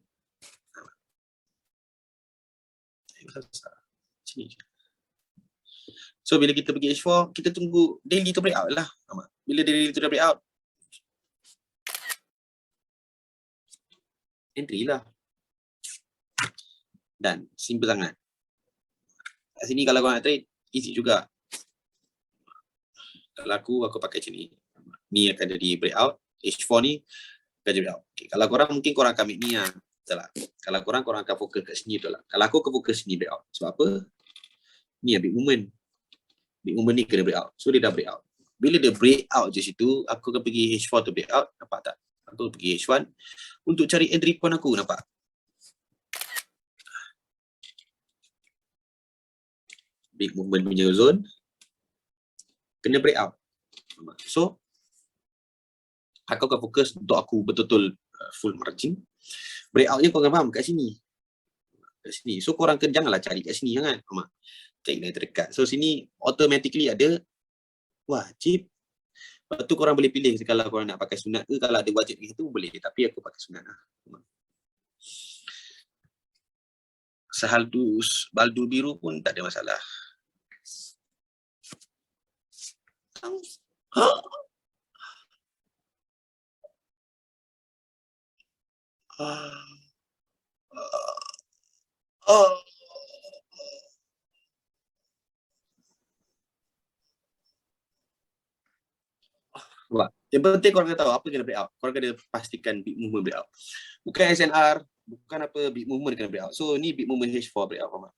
Sini je. So bila kita pergi H4, kita tunggu daily tu breakout lah. Bila daily tu dah breakout, entry lah. Dan simple sangat. Kat sini kalau kau nak trade, easy juga. Kalau aku pakai macam ni. Ni akan jadi breakout. H4 ni akan jadi breakout. Okay, kalau korang mungkin korang akan ambil ni lah. Betul lah. Kalau korang akan fokus kat sini betul lah. Kalau aku akan fokus sini breakout. Sebab apa? Ni big movement. Big movement ni kena breakout. So dia dah breakout. Bila dia breakout je situ, aku akan pergi H4 tu breakout. Nampak tak? Aku pergi H1 untuk cari entry point aku. Nampak? Big movement punya zone kena breakout. So aku akan fokus untuk aku betul-betul full margin. Breakoutnya korang faham kat sini. Kat sini. So korang janganlah cari kat sini kan. Cari yang terdekat. So sini automatically ada wajib. Lepas tu korang boleh pilih kalau korang nak pakai sunat ke. Kalau ada wajib gitu boleh. Tapi aku pakai sunat lah. Sehaldus baldu biru pun tak ada masalah. Nampak? Yang penting korang kena tahu apa kena break out. Korang kena pastikan big movement break out. Bukan SNR, bukan apa big movement kena break out. So ni big movement H4 break out, faham tak?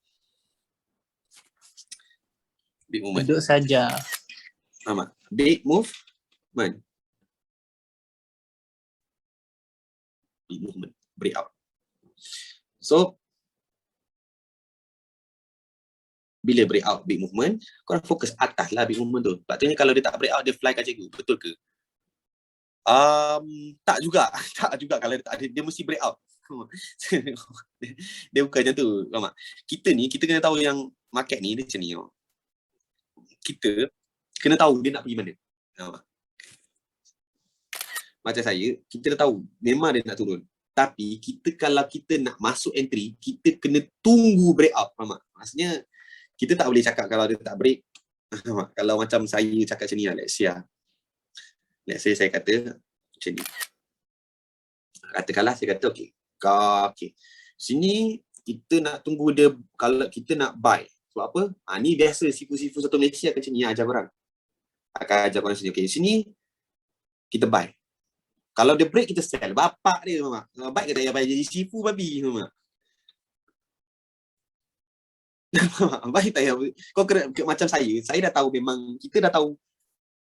Big movement. Duduk saja. Faham tak? Big movement. Big movement break out. So bila break out big movement, korang fokus atas lah big movement tu. Sebab tu kalau dia tak break out, dia fly kat cikgu. Betul ke? Tak juga. Tak juga kalau dia tak ada. Dia mesti break out. Dia bukan macam tu. Faham tak? Kita kena tahu yang market ni dia macam ni. Kita kena tahu dia nak pergi mana. Faham tak? Macam saya, kita dah tahu memang dia nak turun. Tapi kalau kita nak masuk entry, kita kena tunggu break out. Faham tak? Maksudnya, kita tak boleh cakap kalau dia tak break. Kalau macam saya cakap macam ni lah, let's say saya kata macam ni. Katakanlah saya kata okay. Sini kita nak tunggu dia, kalau kita nak buy. Sebab apa? Ni biasa sifu-sifu satu Malaysia akan macam ni ajar korang. Akan ajar korang sini. Okay, sini kita buy. Kalau dia break kita sell. Bapak dia, Mak. Baik ke tak payah jadi sifu babi, Mak. Baik tak payah. Kau kena, macam saya dah tahu memang, kita dah tahu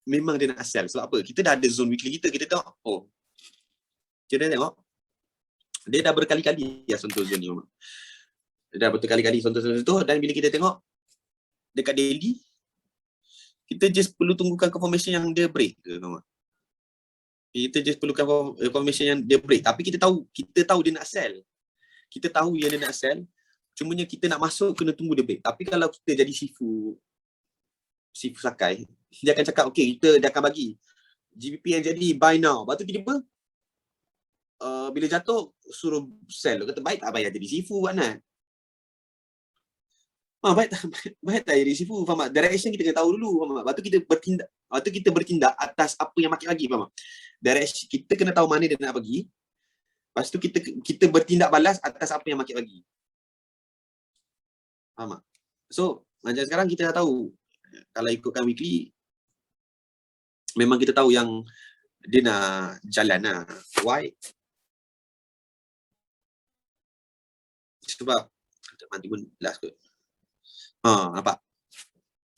memang dia nak sell. Sebab apa? Kita dah ada zone weekly kita tengok. Kita tengok. Dia dah berkali-kali sentuh zone ni, Mak. Dia dah berkali-kali sentuh tu, dan bila kita tengok dekat daily, kita just perlu tunggukan confirmation yang dia break ke, Mak. Kita just perlukan confirmation yang dia break. Tapi kita tahu dia nak sell. Kita tahu yang dia nak sell. Cumanya kita nak masuk kena tunggu dia break. Tapi kalau kita jadi sifu sakai, dia akan cakap dia akan bagi GBP yang jadi buy now. Lepas tu tiba-tiba bila jatuh suruh sell. Kata baik tak payah jadi sifu kan. Baik tak jadi sifu, faham tak? Direction kita kena tahu dulu, faham tak? Lepas tu kita bertindak atas apa yang market bagi, faham tak? Direction kita kena tahu mana dia nak bagi. Lepas tu kita bertindak balas atas apa yang market bagi. Faham tak? So, macam sekarang kita dah tahu kalau ikutkan weekly memang kita tahu yang dia nak jalan lah. Why? Sebab nanti pun last kot. Nampak?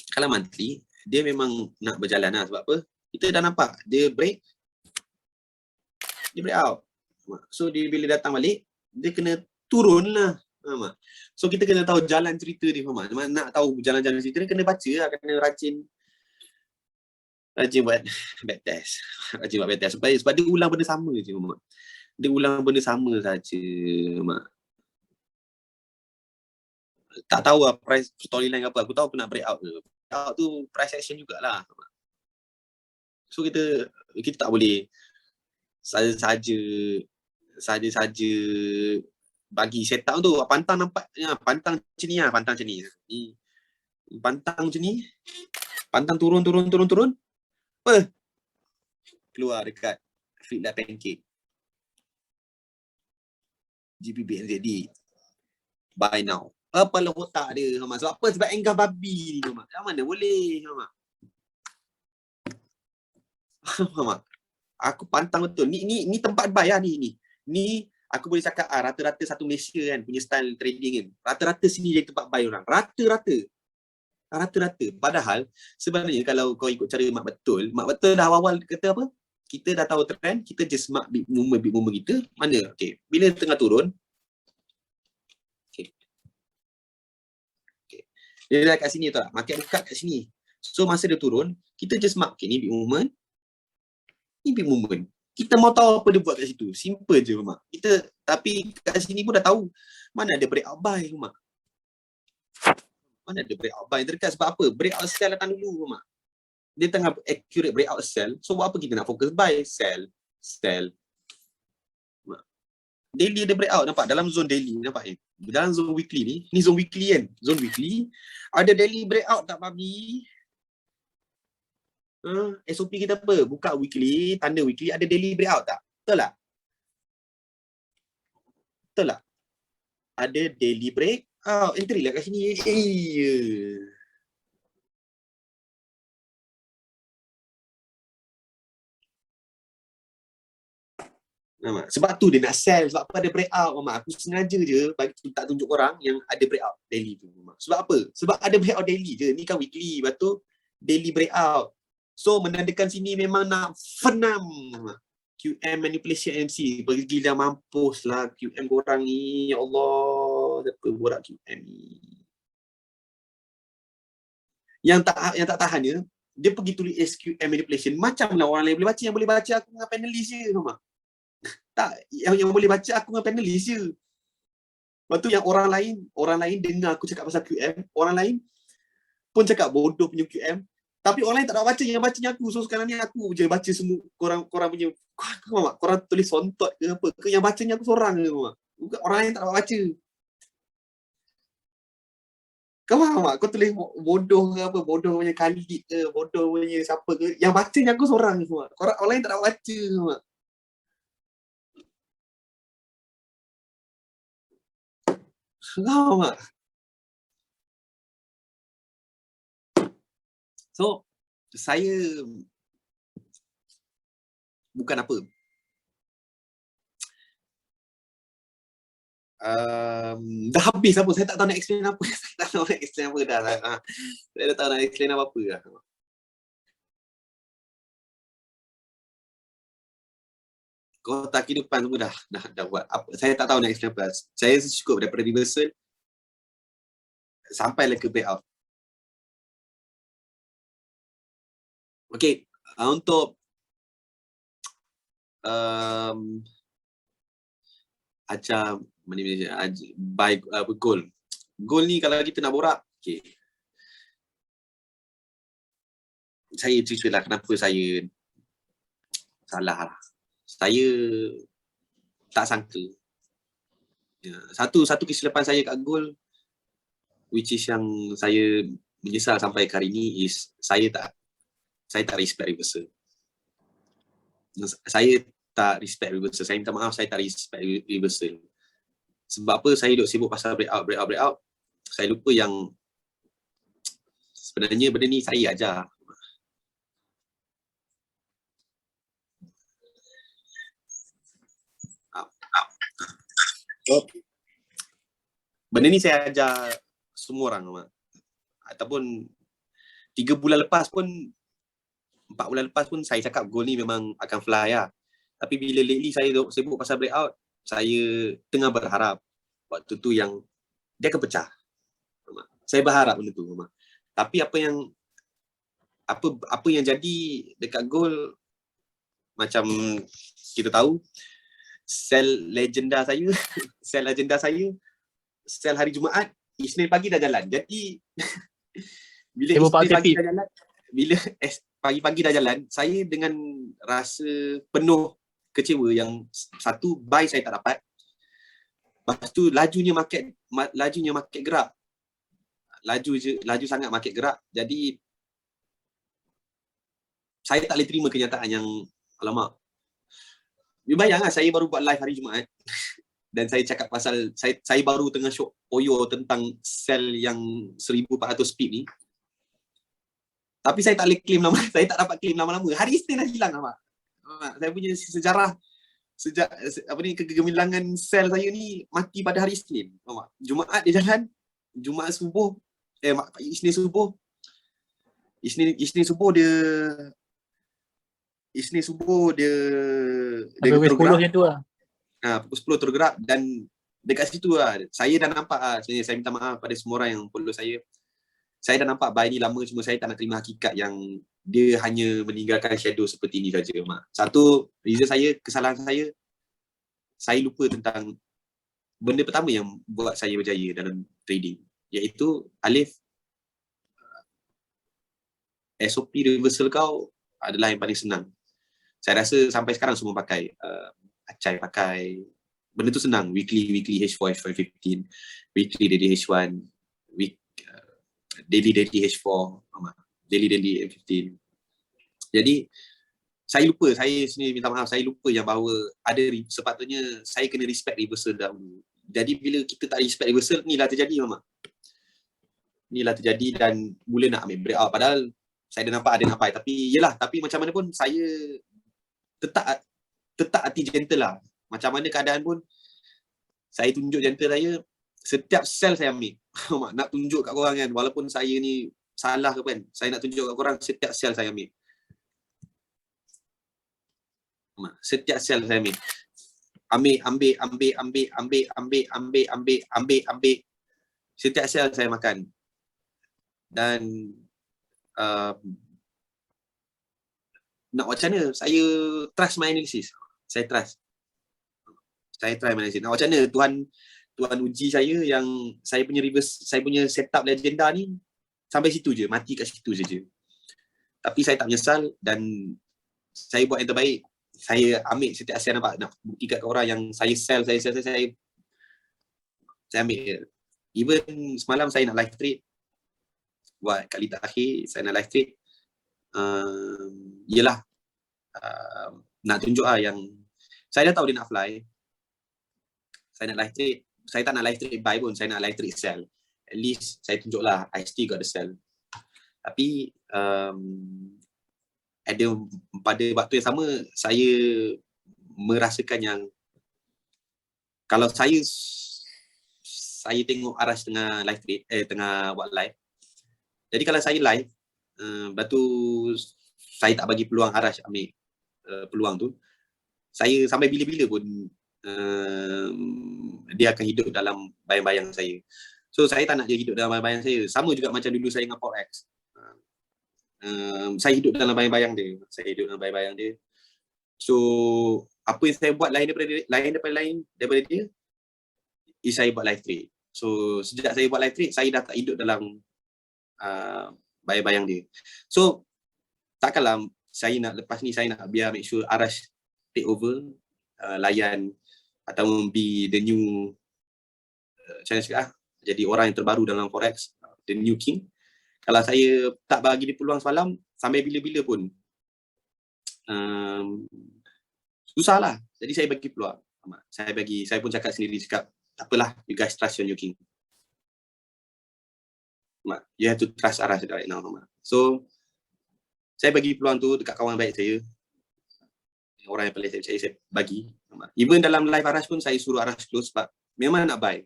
Kalau monthly, dia memang nak berjalan lah. Sebab apa? Kita dah nampak. Dia break out. So, bila datang balik, dia kena turun lah. So, kita kena tahu jalan cerita dia. Nak tahu jalan-jalan cerita dia, kena baca lah. Kena rajin buat backtest. Rajin buat backtest. Sebab dia ulang benda sama je. Dia ulang benda sama saja. Tak tahu lah price storyline apa. Aku tahu aku nak break out ke. Break out tu price action jugalah. So kita tak boleh saja bagi setup tu. Pantang nampak pantang macam ni lah. Pantang macam ni. Pantang macam ni. Pantang turun. Apa? Keluar dekat Fitlat Pancake. GBBNZD. Buy now. Apa lah otak dia, Mak? Sebab apa? Sebab engkau babi ni, Mak. Macam mana boleh, Mak? Mak. Aku pantang betul. Ni tempat buy lah ni. Ni aku boleh cakap rata-rata satu Malaysia kan punya style trading kan. Rata-rata sini jadi tempat buy orang. Rata-rata. Padahal sebenarnya kalau kau ikut cara Mak betul dah awal kata apa? Kita dah tahu trend, kita just mark big movement kita. Mana? Okay. Bila tengah turun, dia dah kat sini tak? Market buka kat sini. So masa dia turun, kita just mark ni big movement. Ni big movement. Kita mau tahu apa dia buat kat situ. Simple je, Mak. Tapi kat sini pun dah tahu mana ada breakout buy, Mak. Mana ada breakout buy terdekat sebab apa? Breakout sell datang dulu, Mak. Dia tengah accurate breakout sell. So buat apa kita nak fokus buy? Sell. Mak. Daily ada breakout, nampak? Dalam zone daily, nampak? Dalam zone weekly ni zone weekly kan? Zone weekly ada daily breakout tak babi? SOP kita apa? Buka weekly, tanda weekly, ada daily breakout tak? Betul tak? betul tak? Ada daily break. Entry lah kat sini. Nampak? Sebab tu dia nak sell, sebab apa ada breakout. Aku sengaja je bagi tak tunjuk orang yang ada breakout daily tu. Sebab apa? Sebab ada breakout daily je. Ni kan weekly, lepas tu daily breakout. So menandakan sini memang nak fenam. QM manipulation MC. Pergi dah mampus lah QM korang ni. Ya Allah, siapa borak QM ni. Yang tak tahan dia pergi tulis SQM manipulation. Macam lah orang lain boleh baca. Yang boleh baca aku dengan panelis je. Tak, yang boleh baca aku dengan panelis je. Lepas tu yang orang lain dengar aku cakap pasal QM, orang lain pun cakap bodoh punya QM. Tapi orang lain tak nak baca, yang bacanya aku. So sekarang ni aku je baca semua korang punya. Korang tulis sontot ke apa ke, yang bacanya aku seorang je. Orang lain tak nak baca. Kau faham tak? Kau tulis bodoh ke apa, bodoh punya Khalid ke, bodoh punya siapa ke, yang bacanya aku seorang semua. Orang lain tak nak baca semua. Faham tak? So, saya bukan apa. Dah habis apa? Saya tak tahu nak explain apa. Saya tak tahu nak explain apa dah. Saya dah tahu nak explain apa-apa dah. Kota kehidupan semua dah buat apa. Saya tak tahu nak explain apa. Saya cukup daripada reversal sampailah ke breakout. Okey, untuk ajar buy gold. Gold ni kalau kita nak borak, okey. Saya ceritalah kenapa saya salah lah. Saya tak sangka. Satu kesilapan saya kat gold, which is yang saya menyesal sampai hari ni, is saya tak respect reversal. Saya tak respect reversal. Saya minta maaf, saya tak respect reversal. Sebab apa? Saya duk sibuk pasal breakout. Saya lupa yang sebenarnya benda ni saya ajar. Benda ni saya ajar semua orang. Ataupun 3 bulan lepas pun, 4 bulan lepas pun saya cakap goal ni memang akan fly lah. Tapi bila lately saya sibuk pasal breakout, saya tengah berharap waktu tu yang dia akan pecah. Saya berharap benda tu. Tapi apa yang jadi dekat goal, macam kita tahu, sell legenda saya, sell hari Jumaat, Isnin pagi dah jalan. Jadi bila Isnin pagi dah jalan, pagi-pagi dah jalan, saya dengan rasa penuh kecewa yang satu, buy saya tak dapat. Lepas tu lajunya market gerak. Laju sangat market gerak. Jadi saya tak boleh terima kenyataan yang alamak. You bayangkan saya baru buat live hari Jumaat dan saya cakap pasal saya baru tengah shock oyo tentang sell yang 1400 pip ni. Tapi saya tak boleh claim lama, saya tak dapat claim lama-lama. Hari Isnin dah hilang apa. Saya punya sejarah kegemilangan sell saya ni mati pada hari Isnin. Jumaat dia jalan, Jumaat subuh, Isnin subuh. Isnin subuh dia pukul 10 macam tu lah. Pukul 10 tergerak dan dekat situ lah saya dah nampak sebenarnya saya minta maaf pada semua orang yang follow saya. Saya dah nampak buy ni lama, cuma saya tak nak terima hakikat yang dia hanya meninggalkan shadow seperti ni saja. Satu, reason kesalahan saya lupa tentang benda pertama yang buat saya berjaya dalam trading, iaitu Alif, SOP reversal kau adalah yang paling senang. Saya rasa sampai sekarang semua pakai. Acai pakai. Benda tu senang. Weekly H4, H5, 15. Weekly daily H1. Daily H4. Daily M15. Jadi, saya lupa. Saya sendiri minta maaf. Saya lupa yang bahawa sepatutnya saya kena respect reversal dahulu. Jadi bila kita tak respect reversal, ni lah terjadi Mama. Ni lah terjadi dan mula nak ambil break out. Padahal saya dah nampak ada nampak. Tapi yelah, tapi macam mana pun saya tetap hati gentle lah. Macam mana keadaan pun saya tunjuk gentle saya. Setiap sel saya ambil. Nak tunjuk kat korang kan. Walaupun saya ni salah ke kan. Saya nak tunjuk kat korang, setiap sel saya ambil. Setiap sel saya ambil. Ambil. Setiap sel saya makan. Dan nak macam mana? Saya trust my analysis. Saya try my analysis. Nak macam mana Tuhan uji saya yang saya punya reverse, saya punya setup legenda ni sampai situ je, mati kat situ je. Tapi saya tak menyesal dan saya buat yang terbaik. Saya ambil setiap asyik nampak, nak buktikan ke orang yang saya ambil. Even semalam saya nak live trade, buat kali terakhir saya nak live trade, yelah, nak tunjuk lah yang saya dah tahu dia nak fly. Saya nak live trade, saya tak nak live trade buy pun, saya nak live trade sell. At least saya tunjuk lah, I still got the sell. Tapi pada waktu yang sama, saya merasakan yang kalau saya tengok Arash tengah live trade, tengah buat live. Jadi kalau saya live, lepas tu saya tak bagi peluang Arash ambil peluang tu, saya sampai bila-bila pun dia akan hidup dalam bayang-bayang saya. So saya tak nak dia hidup dalam bayang-bayang saya. Sama juga macam dulu saya dengan Forex. Saya hidup dalam bayang-bayang dia. So apa yang saya buat lain daripada dia is saya buat live trade. So sejak saya buat live trade, saya dah tak hidup dalam bayang-bayang dia. So takkanlah saya nak lepas ni saya nak biar make sure Arash take over, layan atau be the new jadi orang yang terbaru dalam Forex, the new king. Kalau saya tak bagi dia peluang semalam, sampai bila-bila pun susahlah. Jadi saya bagi peluang. Saya pun cakap sendiri, tak apalah, you guys trust your new king. You have to trust Arash right now. So saya bagi peluang tu dekat kawan baik saya, orang yang paling saya percaya, saya bagi. Even dalam live Arash pun saya suruh Arash close sebab memang nak buy.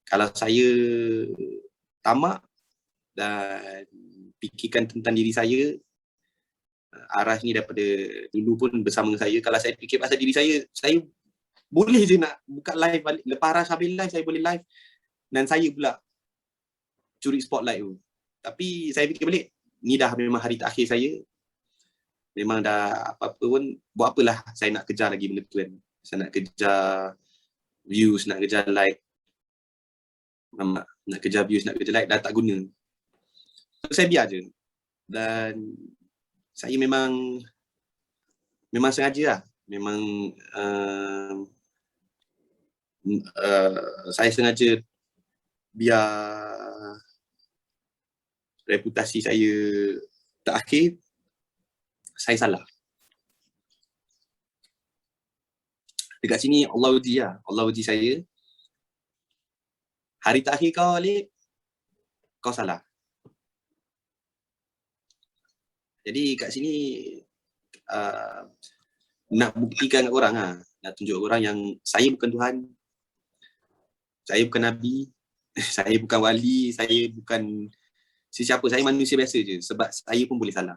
Kalau saya tamak dan fikirkan tentang diri saya, Arash ni daripada dulu pun bersama saya. Kalau saya fikir pasal diri saya boleh je nak buka live balik. Lepas Arash habis live, saya boleh live dan saya pula curi spotlight tu. Tapi saya fikir balik, ni dah memang hari terakhir saya. Memang dah apa-apa pun, buat apalah saya nak kejar lagi benda tu kan. Saya nak kejar views, nak kejar like. Nak kejar views, nak kejar like, dah tak guna. So, saya biar je. Dan saya memang sengaja lah. Memang saya sengaja biar reputasi saya terakhir, saya salah. Dekat sini Allah uji lah. Allah uji saya. Hari terakhir kau Alik, kau salah. Jadi kat sini nak buktikan kat orang lah. Nak tunjuk kat orang yang saya bukan Tuhan. Saya bukan Nabi. Saya bukan wali. Saya bukan sesiapa. Saya manusia biasa je. Sebab saya pun boleh salah.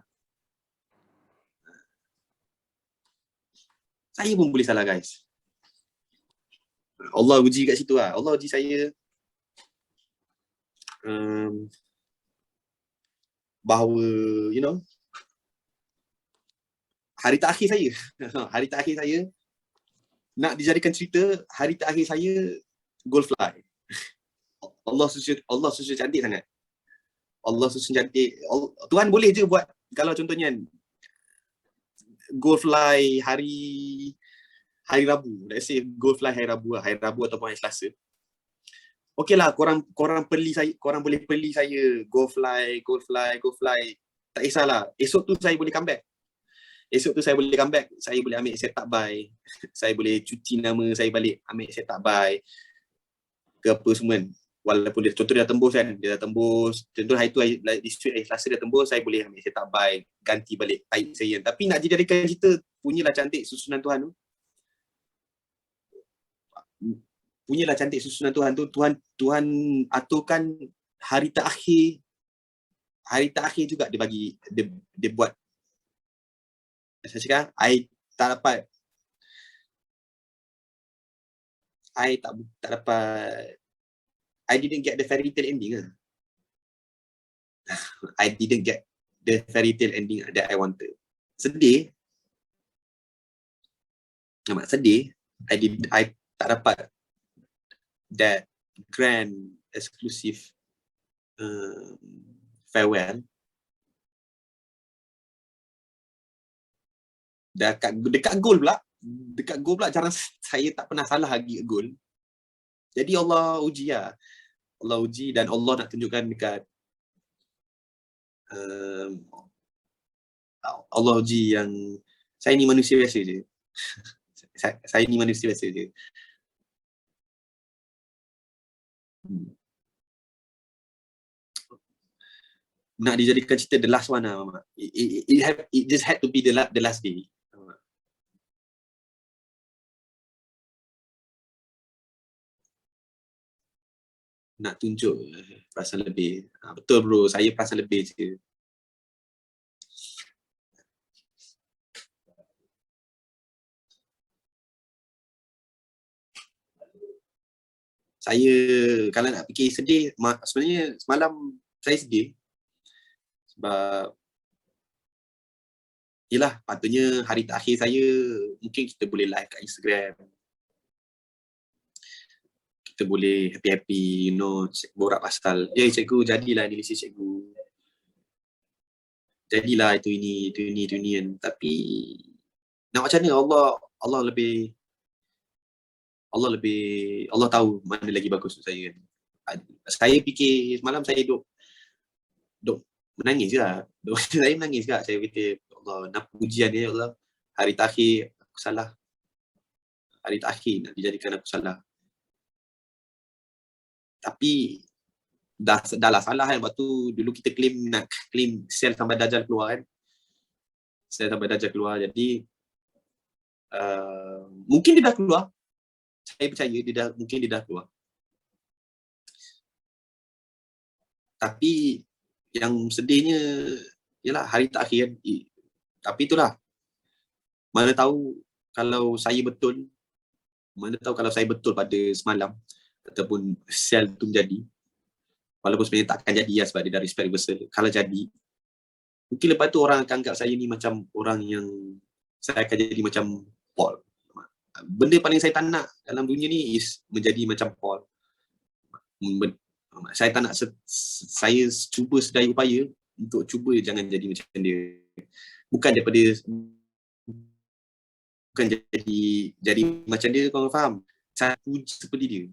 Saya pun boleh salah guys. Allah uji kat situ lah. Allah uji saya bahawa hari terakhir saya nak dijadikan cerita, hari terakhir saya gold fly. Allah susu cantik sangat. Allah susu cantik. Tuhan boleh je buat, kalau contohnya gold fly hari Rabu, let's say gold fly hari Rabu ataupun hari Selasa. Okeylah, korang perli saya, korang boleh perli saya go fly, tak kisahlah. Esok tu saya boleh come back. Esok tu saya boleh come back, saya boleh ambil setup buy, saya boleh cuci nama saya balik, ambil setup buy ke apa semua kan. Walaupun dia contoh dia dah tembus kan, dia dah tembus, contoh hari tu this week hari Selasa dia tembus, saya boleh ambil setup buy, ganti balik taik saya kan. Tapi nak dijadikan cerita, punyalah cantik susunan Tuhan tu. Punyalah cantik susunan Tuhan tu, Tuhan aturkan hari terakhir juga dia bagi, dia buat. Saya cakap, I tak dapat, I didn't get the fairy tale ending. I didn't get the fairy tale ending that I wanted. Sedih. Nampak sedih. I tak dapat that grand exclusive farewell. Dekat gol pula. Cara saya tak pernah salah lagi gol. Jadi Allah uji lah. Allah uji dan Allah nak tunjukkan dekat Allah uji yang saya ni manusia biasa je. saya ni manusia biasa je. Nak dijadikan cerita the last one lah, Mama. It just had to be the last day. Nak tunjuk perasan lebih. Betul bro, saya perasan lebih je. Saya kalau nak fikir sedih, sebenarnya semalam saya sedih. Sebab yelah, patutnya hari terakhir saya mungkin kita boleh live kat Instagram. Kita boleh happy-happy, you know, borak pasal, cikgu, jadilah anniversary cikgu. Jadilah itu ini kan. Tapi nak macam mana, Allah tahu mana lagi bagus untuk saya. Saya fikir semalam saya duk menangis juga. Saya menangis juga. Saya fikir, Allah, nak ujian ni, Allah. Hari terakhir aku salah. Hari terakhir nak dijadikan aku salah. Tapi dah lah salah kan. Lepas tu dulu kita nak claim sel sampai Dajjal keluar kan. Sel sampai Dajjal keluar. Jadi mungkin dia dah keluar. Saya percaya mungkin dia dah keluar. Tapi yang sedihnya ialah hari terakhir. Tapi itulah. Mana tahu kalau saya betul pada semalam ataupun sel tu menjadi. Walaupun sebenarnya tak akan jadi sebab dia dari spare reversal. Kalau jadi, mungkin lepas tu orang akan anggap saya ni macam orang yang saya akan jadi macam Paul. Benda paling saya tak nak dalam dunia ni is menjadi macam Paul. Saya tak nak, saya cuba sedaya upaya untuk cuba jangan jadi macam dia. Bukan jadi macam dia, kau faham? Saya puji seperti dia.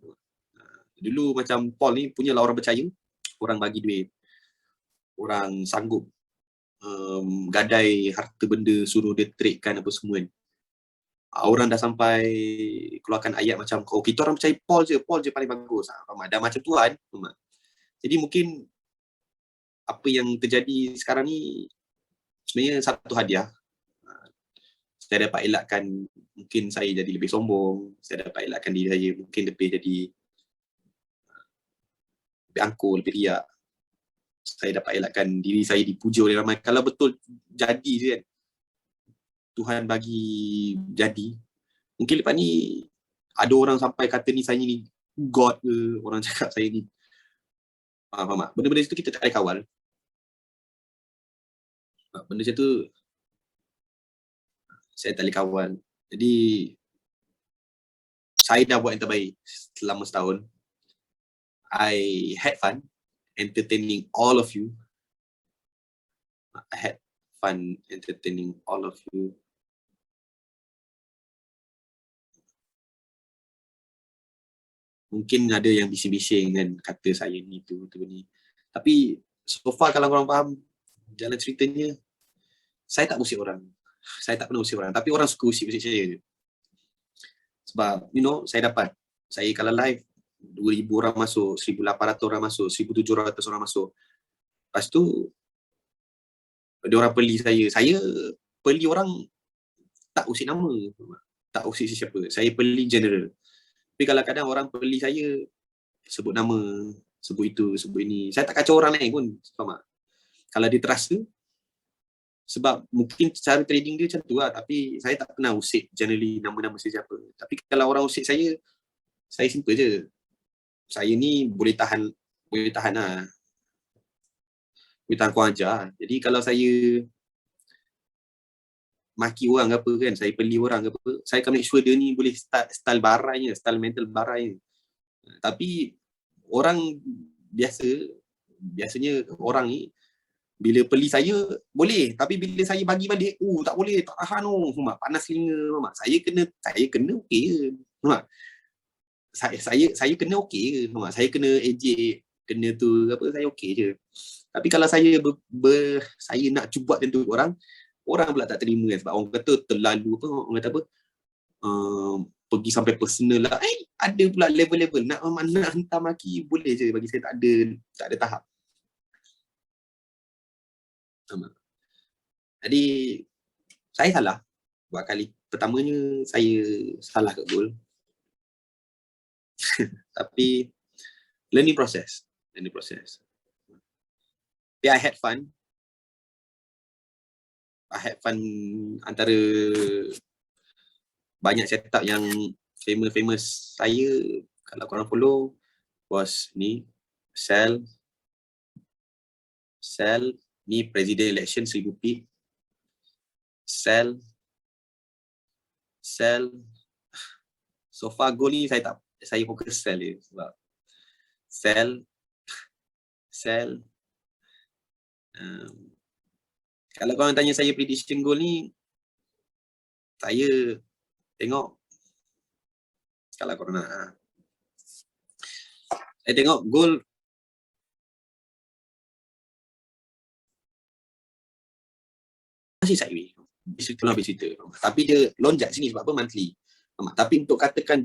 Dulu macam Paul ni punyalah orang percaya, orang bagi duit, orang sanggup gadai harta benda, suruh dia tradekan apa semua kan. Orang dah sampai keluarkan ayat macam, kita orang percaya Paul je paling bagus. Dah macam Tuhan. Jadi mungkin apa yang terjadi sekarang ni sebenarnya satu hadiah. Saya dapat elakkan mungkin saya jadi lebih sombong, saya dapat elakkan diri saya mungkin lebih angkuh, lebih riak. Saya dapat elakkan diri saya dipuja oleh ramai. Kalau betul jadi je kan, Tuhan bagi jadi, mungkin lepas ni ada orang sampai kata ni saya ni God ke, orang cakap saya ni, faham tak? Benda-benda itu kita tak boleh kawal. Benda macam tu saya tak boleh kawal. Jadi saya dah buat yang terbaik selama setahun. I had fun entertaining all of you. I had fun entertaining all of you. Mungkin ada yang bising-bising kan, kata saya ni tu ni. Tapi so far kalau korang faham jalan ceritanya, saya tak usik orang. Saya tak pernah usik orang, tapi orang suka usik saya je. Sebab saya kalau live 2,000 orang masuk, 1,800 orang masuk, 1,700 orang masuk. Lepas tu ada orang peli saya. Saya peli orang tak usik nama, tak usik siapa. Saya peli general. Tapi kalau kadang orang peli saya sebut nama, sebut itu, sebut ini. Saya tak kacau orang lain pun, faham tak? Kalau dia terasa, sebab mungkin cara trading dia macam tu lah, tapi saya tak pernah usik generally nama-nama sesiapa. Tapi kalau orang usik saya simple je. Saya ni boleh tahan lah. Boleh tahan kurang ajar. Jadi kalau saya maki orang ke apa kan, saya peli orang ke apa, saya akan make sure dia ni boleh style barainya, style mental barainya. Tapi orang biasanya orang ni bila peli saya boleh, tapi bila saya bagi balik, tak boleh, tak tahan panas telinga, saya kena okey je. Saya kena okey je, saya kena ejek, kena tu apa, saya okey je. Tapi kalau saya saya nak cuba tentu orang pula tak terima kan, sebab orang kata terlalu apa, orang kata apa, pergi sampai personal lah. Ada pula level-level nak hantar maki boleh je, bagi saya tak ada tahap. Jadi saya salah buat kali pertamanya, saya salah kat goal. Tapi learning process. Tapi I had fun antara banyak setup yang famous saya, kalau korang follow, was ni Sell ni President Election 1000 pip. Sell so far goal ni saya fokus sell je, sebab sell kalau korang tanya saya prediction goal ni, saya tengok, kalau korang nak, saya tengok goal masih sideways, habis cerita. Tapi dia lonjak sini sebab apa, monthly. Tapi untuk kita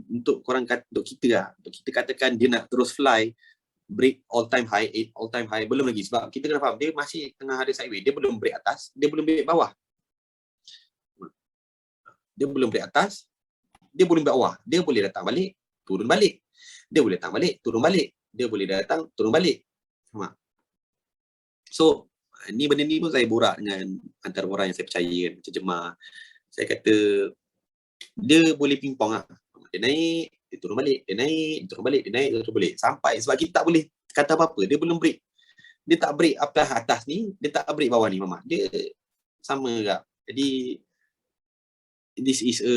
katakan dia nak terus fly, break all time high, belum lagi, sebab kita kena faham dia masih tengah ada sideways. Dia belum break atas, dia belum break bawah. Dia belum break atas, dia belum break bawah. Dia boleh datang balik, turun balik. Dia boleh datang balik, turun balik. Dia boleh datang, turun balik. So ni benda ni pun saya borak dengan antara orang yang saya percaya kan, macam Jemar. Saya kata dia boleh pingpong lah. Dia naik, dia turun balik, dia naik, dia turun balik, dia naik, dia turun balik. Sampai sebab kita tak boleh kata apa-apa. Dia belum break. Dia tak break atas ni, dia tak break bawah ni, Mama. Dia sama juga. Jadi this is a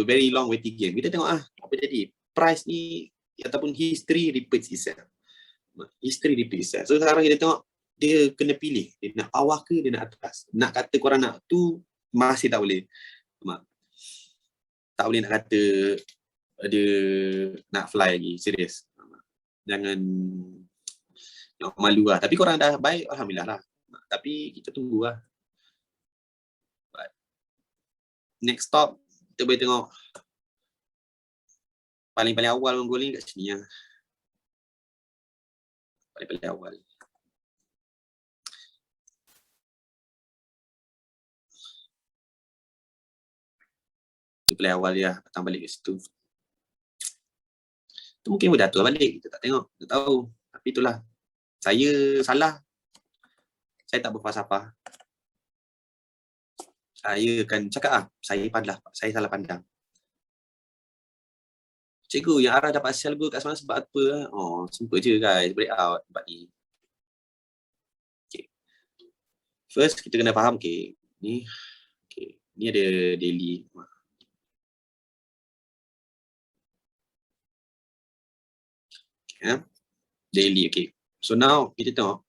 very long waiting game. Kita tengok apa jadi. Price ni ataupun history repeats itself. So sekarang kita tengok dia kena pilih, dia nak bawah ke dia nak atas. Nak kata korang nak tu masih tak boleh. Tak boleh nak kata dia nak fly lagi, serius. Jangan malu lah. Tapi korang dah baik, alhamdulillah lah. Tapi kita tunggu lah. Next stop kita boleh tengok paling awal gol ni kat sini lah. Paling awal. Itu play awal dia, datang balik ke situ. Itu mungkin boleh atur balik, kita tak tengok, kita tahu. Tapi itulah, saya salah. Saya tak berfalsafah. Saya akan cakap saya salah pandang. Cikgu, yang Arah dapat sell goal kat semalam sebab apa? Simple je guys, break out sebab ni. Okay. First, kita kena faham, ni ada daily. Daily, okay. So now kita tengok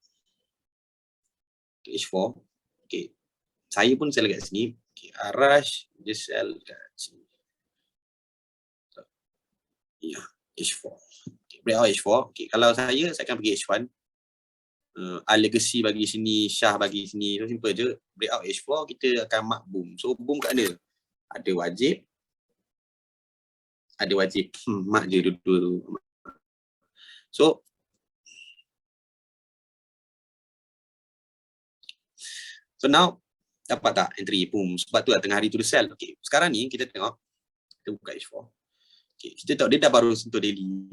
H4. Okay. Saya pun sell kat sini. Okay. Arash dia sell kat sini. Ya, H4. Okay. Breakout H4. Okay. Kalau saya akan pergi H1. Legacy bagi sini, Syah bagi sini. So simple je. Breakout H4 kita akan mark boom. So boom kat mana? Ada wajib. Mark je dua-dua tu. So now dapat tak entry? Boom. Sebab tu lah tengah hari tu dia sell. Okay. Sekarang ni kita tengok. Kita buka H4. Okay. Kita tengok dia dah baru sentuh daily.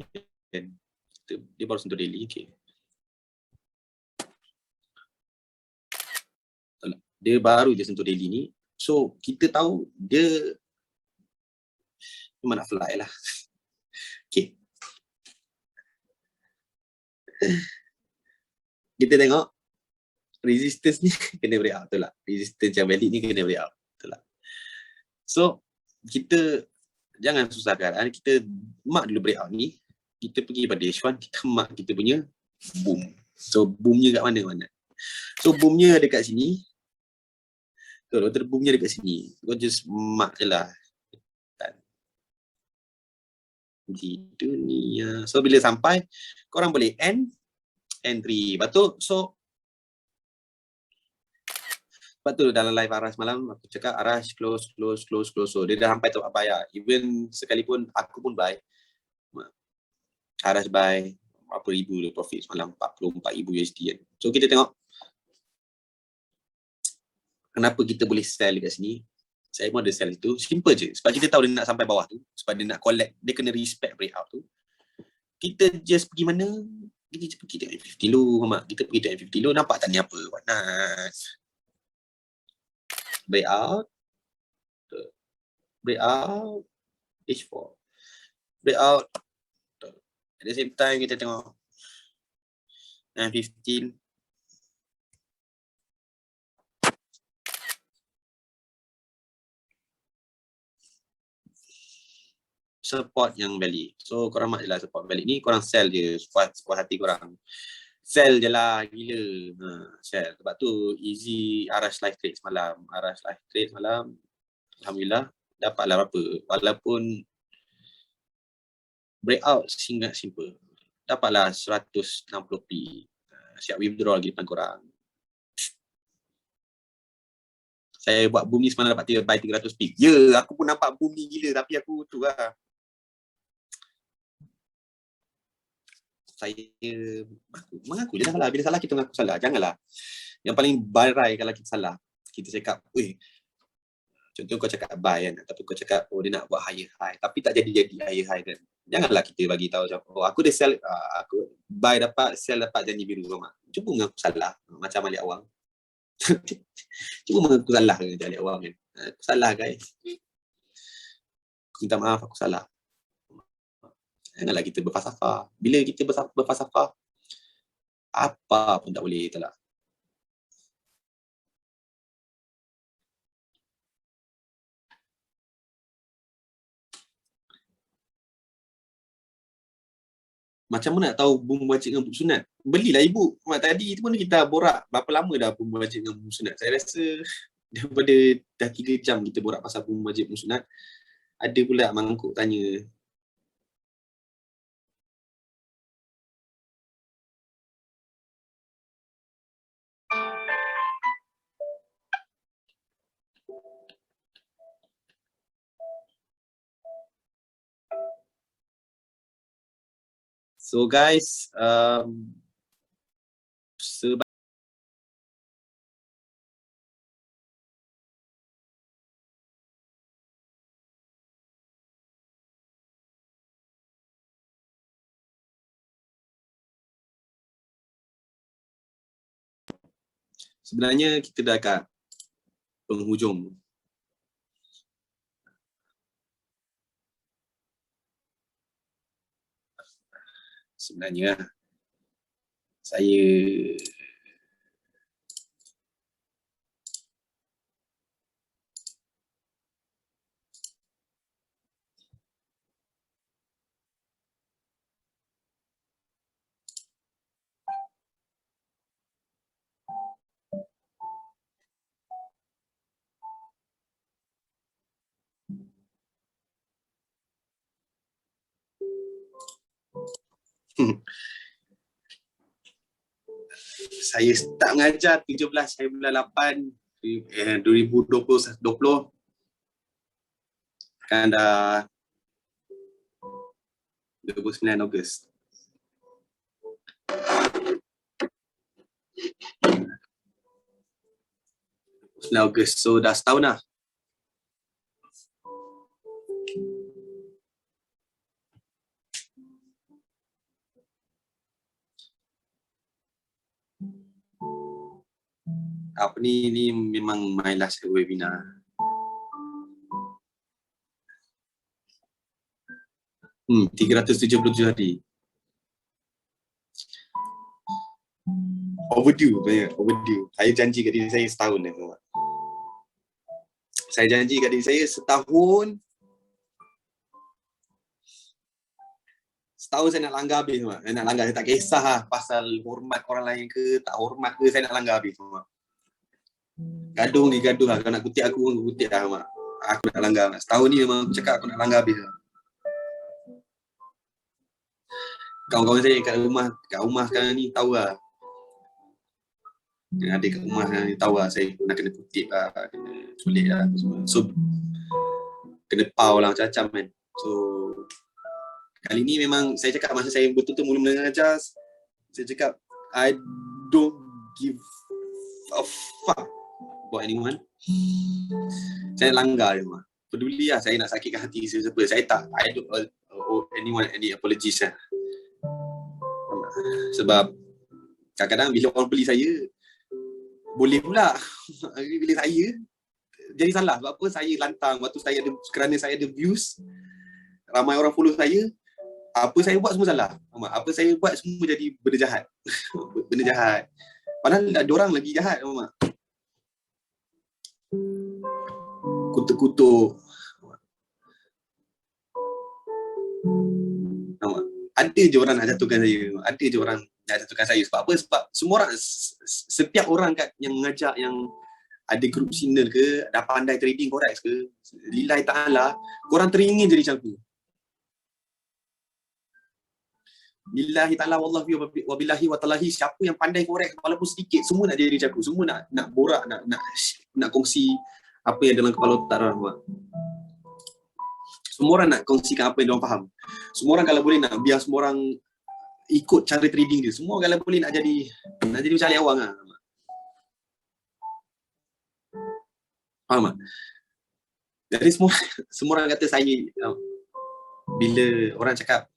Dia baru sentuh daily. Okay. Dia baru je sentuh daily ni. So kita tahu dia memang nak fly lah. Okay. Kita tengok resistance ni kena breakout, betul tak? Resistance yang valid ni kena breakout, betul tak? So kita jangan susahkan. Kita mark dulu breakout ni. Kita pergi pada H1, kita mark kita punya boom. So boomnya kat mana? So boomnya dekat sini. Betul, boomnya dekat sini. Kau just mark je lah. Di dunia. So bila sampai, korang boleh entry. Betul? So sebab tu dalam live Arash malam aku cakap Arash close. So dia dah sampai tempat bayar. Even sekalipun aku pun buy. Arash buy berapa ribu dia profit semalam, 44,000 USD kan. So kita tengok kenapa kita boleh sell dekat sini. Saya pun ada sell itu. Simple je. Sebab kita tahu dia nak sampai bawah tu. Sebab dia nak collect. Dia kena respect breakout tu. Kita just pergi mana? Kita pergi tengok M50 dulu. Kita pergi tengok M50 dulu. Nampak tak ni apa? Panas. Breakout. H4. Breakout. At the same time kita tengok M15. Support yang valid. So korang mark je lah support valid ni, korang sell je sepuas hati korang. Sell je lah, gila. Sell. Sebab tu easy Arash live trade semalam. Alhamdulillah dapatlah berapa. Walaupun breakout sangat simple. Dapatlah 160p. Siap withdraw lagi depan korang. Saya buat boom ni semalam dapat buy 300p. Ya, aku pun nampak boom ni gila tapi aku tu lah. Saya mengaku je lah. Bila salah kita mengaku salah. Janganlah. Yang paling barai kalau kita salah. Kita cakap, contoh kau cakap buy kan. Tapi kau cakap, dia nak buat higher high. Tapi tak jadi higher high kan. Janganlah kita bagi tahu aku dah sell, aku buy dapat, sell dapat janji biru sama. Cuba mengaku salah. Macam Malik Awang. Cuba mengaku salah dengan Malik Awang kan. Aku salah guys. Aku minta maaf, aku salah. Janganlah kita berfalsafah. Bila kita berfalsafah, apa pun tak boleh, tak lah. Macam mana nak tahu boom wajib dengan boom sunat? Belilah ibu. Tadi tu pun kita borak berapa lama dah boom wajib dengan boom sunat. Saya rasa daripada dah 3 jam kita borak pasal boom wajib boom sunat. Ada pula mangkuk tanya. So guys, sebenarnya kita dah kat penghujung. Sebenarnya saya Saya start mengajar 17 hari bulan 8 2020. Kan dah 29 Ogos. Ogos, so dah setahun lah. Apa ni memang my last webinar. 377 hari. Overdue, banyak overdue. Saya janji kat diri saya setahun dah. Saya janji kat diri saya setahun saya nak langgar habis. Saya nak langgar, saya tak kisah lah pasal hormat orang lain ke, tak hormat ke, saya nak langgar habis. Gaduh lah. Kalau nak kutip aku kutip lah. Aku nak langgar. Setahun ni memang aku cakap aku nak langgar habis. Kawan-kawan saya kat rumah sekarang ni tahu lah. Adik kat rumah sekarang ni tahu lah. Saya kena kutip lah, kena culik lah semua. So kena pau lah macam-macam kan. So kali ni memang saya cakap masa saya betul-betul mula mengajar, saya cakap I don't give a fuck about anyone. Saya langgar je. Peduli lah saya nak sakitkan hati siapa. Saya tak, I don't owe anyone any apologies lah. Sebab kadang-kadang bila orang beli saya, boleh pula bila saya jadi salah. Sebab apa? Saya lantang waktu saya ada, kerana saya ada views, ramai orang follow saya, apa saya buat semua salah. Apa saya buat semua jadi benda jahat. Benda jahat. Padahal ada orang lagi jahat. Kutuk-kutuk. Ada je orang nak jatuhkan saya. Ada je orang nak jatuhkan saya. Sebab apa? Sebab semua orang, setiap orang kat yang mengajar, yang ada grup signal ke, dah pandai trading forex ke, lillahi ta'ala, korang teringin jadi macam aku. Lillahi ta'ala wallahi wabillahi watalahi, siapa yang pandai forex walaupun sedikit, semua nak jadi macam aku. Semua nak borak, nak kongsi apa yang dalam kepala otak orang. Semua orang nak kongsikan apa yang diorang faham. Semua orang kalau boleh nak biar semua orang ikut cara trading dia. Semua kalau boleh nak jadi macam Ali Awang lah. Faham tak? Jadi semua orang kata saya, bila orang cakap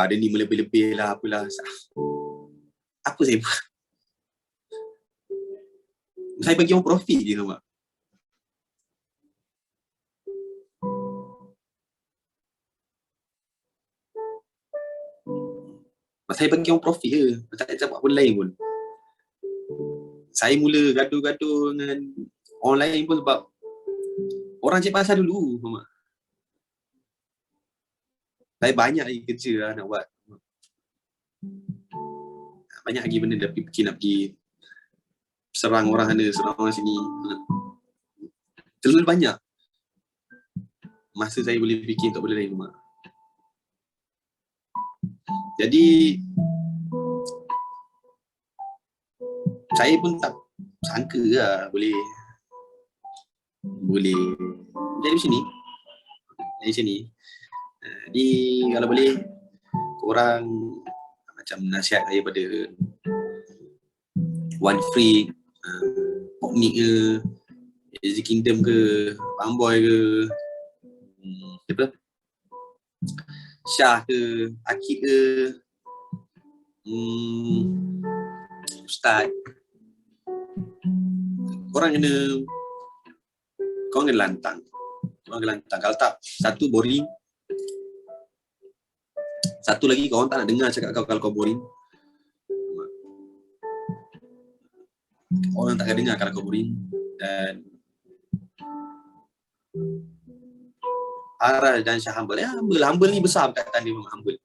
dia ni melebih-lebih lah, apalah. Apa saya buat? Saya bagi orang profit je, nampak? Saya bagi orang profit je. Tak buat benda lain pun. Saya mula gaduh-gaduh dengan orang lain pun sebab orang cek pasal dulu. Saya banyak lagi kerja lah nak buat. Banyak lagi benda dah nak pergi serang orang sana, serang orang sini. Terlalu banyak masa saya boleh fikir untuk benda lain. Jadi saya pun tak sangka lah boleh jadi macam ni. Jadi kalau boleh korang macam nasihat saya pada One Free, Poknik ke, Easy Kingdom ke, Pamboy ke, apa? Syah ke, Akid ke, Ustaz. Korang kena lantang. Kalau tak, satu boring. Satu lagi, korang tak nak dengar cakap kau kalau kau boring. Orang tak akan dengar kalau kau boring. Dan Aral dan Syah humble. Humble ni besar perkataan dia, memang humble.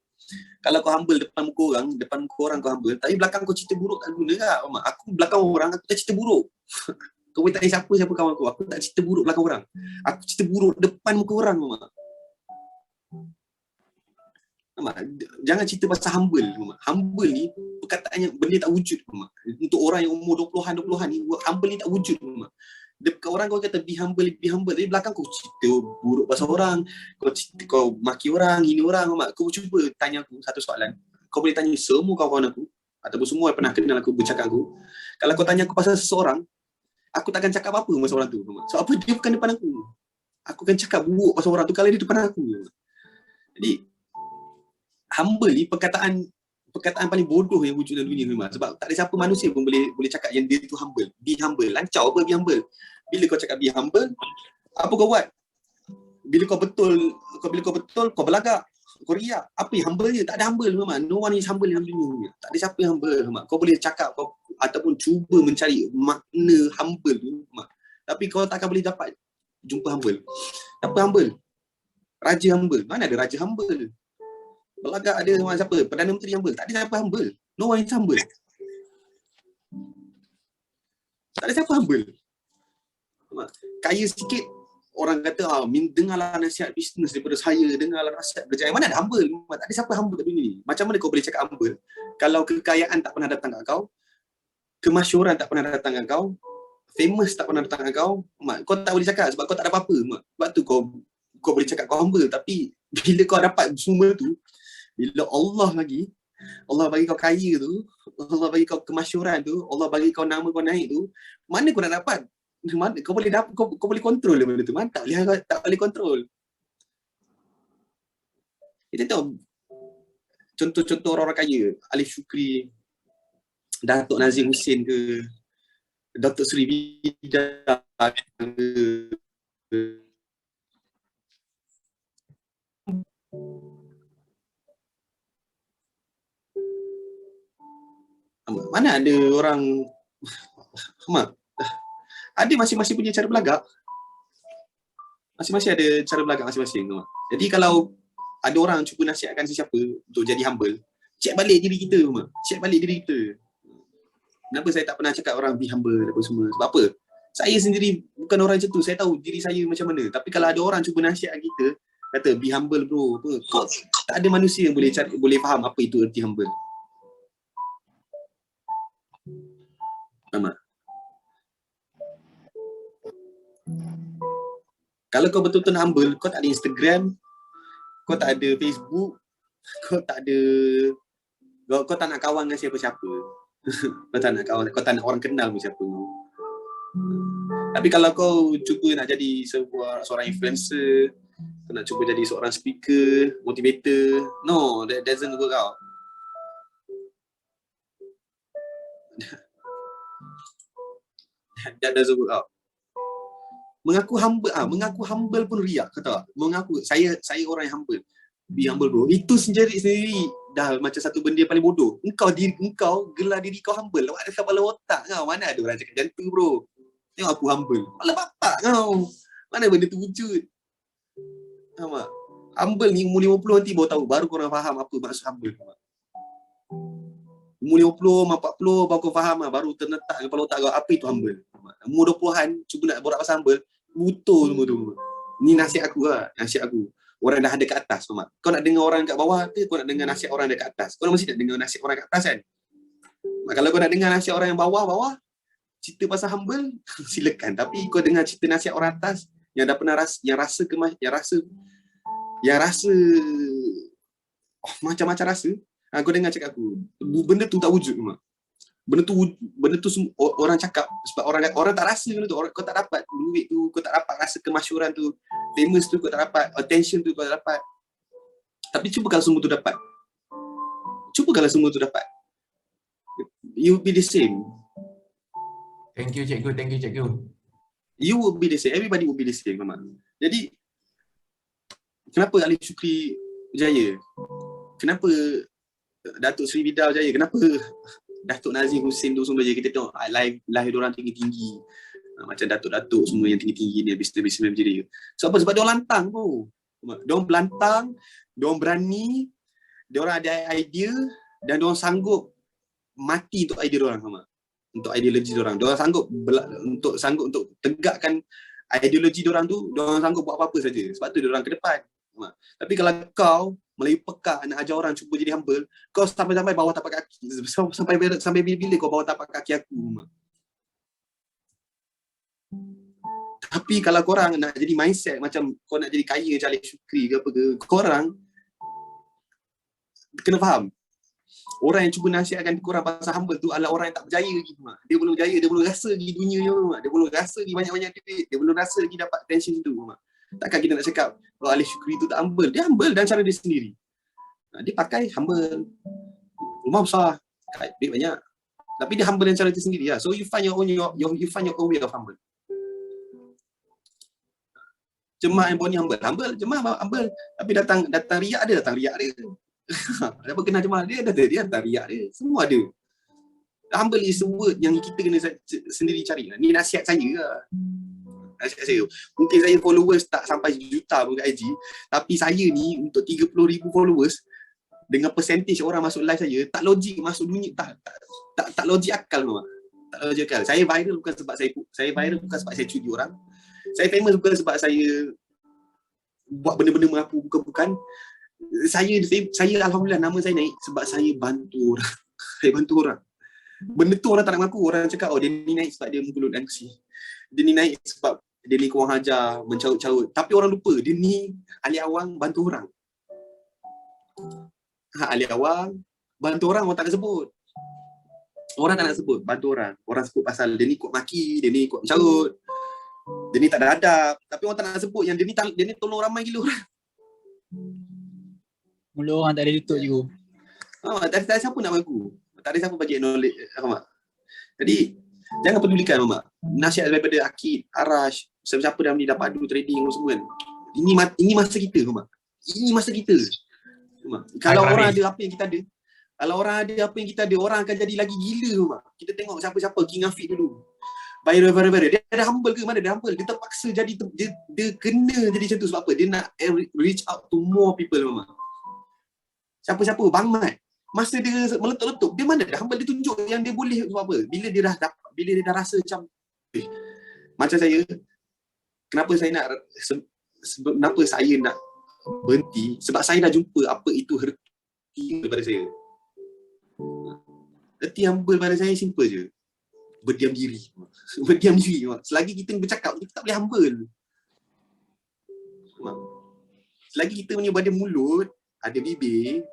Kalau kau humble depan muka orang kau humble, tapi belakang kau cerita buruk tak guna tak? Aku belakang orang, aku tak cerita buruk. Kau boleh tanya siapa kawan aku tak cerita buruk belakang orang. Aku cerita buruk depan muka orang. Jangan cerita pasal humble. Humble ni perkataannya benda tak wujud. Untuk orang yang umur 20-an ni, humble ni tak wujud. Dekat orang kau kata be humble, tapi belakang kau cerita buruk pasal orang, kau maki orang, hina orang. Kau cuba tanya aku satu soalan. Kau boleh tanya semua kawan-kawan aku ataupun semua yang pernah kenal aku, bercakap aku. Kalau kau tanya aku pasal seseorang, aku takkan cakap apa-apa pasal orang tu. Sebab apa? Dia bukan depan aku. Aku akan cakap buruk pasal orang tu kalau dia depan aku. Jadi humble ni perkataan paling bodoh yang wujud dalam dunia memang. Sebab tak ada siapa manusia pun boleh cakap yang dia tu humble. Be humble. Lancau apa be humble? Bila kau cakap be humble, apa kau buat? Bila kau betul, kau belagak, kau riak. Apa yang humble je? Tak ada humble memang. No one is humble dalam dunia. Tak ada siapa yang humble memang. Kau boleh cakap ataupun cuba mencari makna humble tu memang. Tapi kau takkan boleh dapat jumpa humble. Apa humble? Raja humble. Mana ada raja humble? Belagak ada siapa? Perdana Menteri humble. Tak ada siapa humble. No one is humble. Tak ada siapa humble. Kaya sikit, orang kata dengarlah nasihat bisnes daripada saya, dengarlah nasihat kerjaya. Mana ada humble? Tak ada siapa humble kat dunia ni. Macam mana kau boleh cakap humble kalau kekayaan tak pernah datang kat kau, kemasyhuran tak pernah datang kat kau, famous tak pernah datang kat kau? Kau tak boleh cakap sebab kau tak ada apa-apa. Sebab tu kau boleh cakap kau humble. Tapi bila kau dapat semua tu, bila Allah bagi kau kaya tu, Allah bagi kau kemasyhuran tu, Allah bagi kau nama kau naik tu, mana kau nak dapat? Mana kau boleh dapat? Kau boleh kontrol benda tu. Mana tak boleh kontrol. Kita tahu contoh-contoh orang-orang kaya, Alif Shukri, Datuk Nazim Hussein ke, Datuk Seri Vida ke, mana ada orang ada masing-masing punya cara belagak. Masing-masing ada cara belagak masing-masing. Jadi kalau ada orang cuba nasihatkan sesiapa untuk jadi humble, check balik diri kita. Check balik diri kita. Kenapa saya tak pernah cakap orang be humble apa semua? Sebab apa? Saya sendiri bukan orang macam tu. Saya tahu diri saya macam mana. Tapi kalau ada orang cuba nasihat kita, kata be humble bro, apa? Tak ada manusia yang boleh faham apa itu erti humble. Faham tak? Kalau kau betul-betul humble, kau tak ada Instagram, kau tak ada Facebook, kau tak nak kawan dengan siapa-siapa. Kau tak nak kawan, kau tak nak orang kenal pun siapa. Tapi kalau kau cuba nak jadi seorang influencer, kau nak cuba jadi seorang speaker, motivator, no, that doesn't work out. That doesn't work out. Mengaku humble pun riak, kata tak? Mengaku saya orang yang humble. Be humble bro. Itu sendiri dah macam satu benda yang paling bodoh. Engkau gelar diri kau humble. Awak ada kepala otak kau. Mana ada orang cakap macam tu bro. Tengok aku humble. Kepala bapak kau. Mana benda tu wujud. Faham tak? Humble ni umur 50 nanti baru korang faham apa maksud humble. Umur 50, 40 baru kau faham, baru terletak kepala otak kau apa itu humble. Umur 20-an cuba nak borak pasal humble, butuh semua tu. Ni nasihat aku lah, nasihat aku. Orang dah ada kat atas, faham tak? Kau nak dengar orang kat bawah ke kau nak dengar nasihat orang dekat atas? Kau mesti nak dengar nasihat orang kat atas kan? Kalau kau nak dengar nasihat orang yang bawah, cerita pasal humble, silakan. Tapi kau dengar cerita nasihat orang atas yang dah pernah rasa macam-macam rasa. Kau dengar cakap aku, benda tu tak wujud memang. Benda tu orang cakap sebab orang tak rasa benda tu. Kau tak dapat duit tu, kau tak dapat rasa kemasyhuran tu, famous tu kau tak dapat, attention tu kau tak dapat. Tapi cuba kalau semua tu dapat. You will be the same. Thank you cikgu. You will be the same. Everybody will be the same memang. Jadi kenapa Alif Shukri berjaya? Kenapa Datuk Seri Vida berjaya? Kenapa Datuk Nazim Hussein tu semua berjaya? Kita tengok live diorang tinggi-tinggi. Macam datuk-datuk semua yang tinggi-tinggi ni, bisnes berjaya. Sebab apa? Sebab diorang lantang tu. Diorang belantang, diorang berani, diorang ada idea dan diorang sanggup mati untuk idea diorang. Untuk ideologi diorang. Diorang sanggup untuk tegakkan ideologi diorang tu, diorang sanggup buat apa-apa saja. Sebab tu diorang ke depan. Tapi kalau kau Melayu pekak nak ajar orang cuba jadi humble, kau sampai-sampai bawah tapak kaki. Sampai bila kau bawah tapak kaki aku. Tapi kalau korang nak jadi mindset macam kau nak jadi kaya macam Alex Shukri ke apa ke, korang kena faham. Orang yang cuba nasihatkan korang pasal humble tu adalah orang yang tak berjaya lagi. Dia belum berjaya, dia belum rasa lagi dunia ni. Dia belum rasa lagi banyak-banyak duit. Dia belum rasa lagi dapat attention tu. Takkan kita nak cakap Alex Shukri tu tak humble. Dia humble dan cara dia sendiri. Dia pakai humble. Rumah besar, duit banyak. Tapi dia humble dan cara dia sendiri. So you find your own way of humble. Jemaah yang ni humble, jemaah humble. Tapi datang riak dia. Siapa kenal jemaah dia datang riak dia. Semua ada. Humble is the word yang kita kena sendiri cari. Ni nasihat saya lah. Nasihat saya. Mungkin saya followers tak sampai juta pun kat IG. Tapi saya ni untuk 30,000 followers, dengan percentage orang masuk live saya, tak logik masuk dunia. Tak logik akal. Tak logik akal. Saya viral bukan sebab saya cuti orang. Saya famous bukan sebab saya buat benda-benda mengaku bukan. Saya alhamdulillah nama saya naik sebab saya bantu orang. Saya bantu orang. Benda tu orang tak nak mengaku. Orang cakap dia ni naik sebab dia mulut dan kursi. Dia ni naik sebab dia ni kurang ajar, mencarut-carut. Tapi orang lupa dia ni ahli awang bantu orang. Ahli awang bantu orang tak nak sebut. Orang tak nak sebut bantu orang. Orang sebut pasal dia ni kuat maki, dia ni kuat mencarut. Dia ni tak ada adab. Tapi orang tak nak sebut yang dia ni tolong ramai gila orang. Mulut orang tak ada tutup juga. Tak ada siapa nak mengaku. Tak ada siapa bagi knowledge. Jadi jangan pedulikan Mak. Nasihat daripada Akid, Arash, siapa-siapa dalam ni dapat adu trading semua kan. Ini masa kita Mak. Ini masa kita. Kalau orang ada apa yang kita ada, orang akan jadi lagi gila Mak. Kita tengok siapa-siapa King Afiq dulu. Viral. Dia ada humble ke? Mana dia humble? Dia terpaksa jadi, dia kena jadi macam tu sebab apa? Dia nak reach out to more people Mama. Siapa-siapa? Bang Mat. Masa dia meletup-letup, dia mana dah humble? Dia tunjuk yang dia boleh sebab apa? Bila dia dah rasa macam macam saya, kenapa saya nak berhenti? Sebab saya dah jumpa apa itu erti daripada saya. Erti humble pada saya simple je. Berdiam diri. Selagi kita bercakap, kita tak boleh humble. Selagi kita punya ada mulut, ada bibir,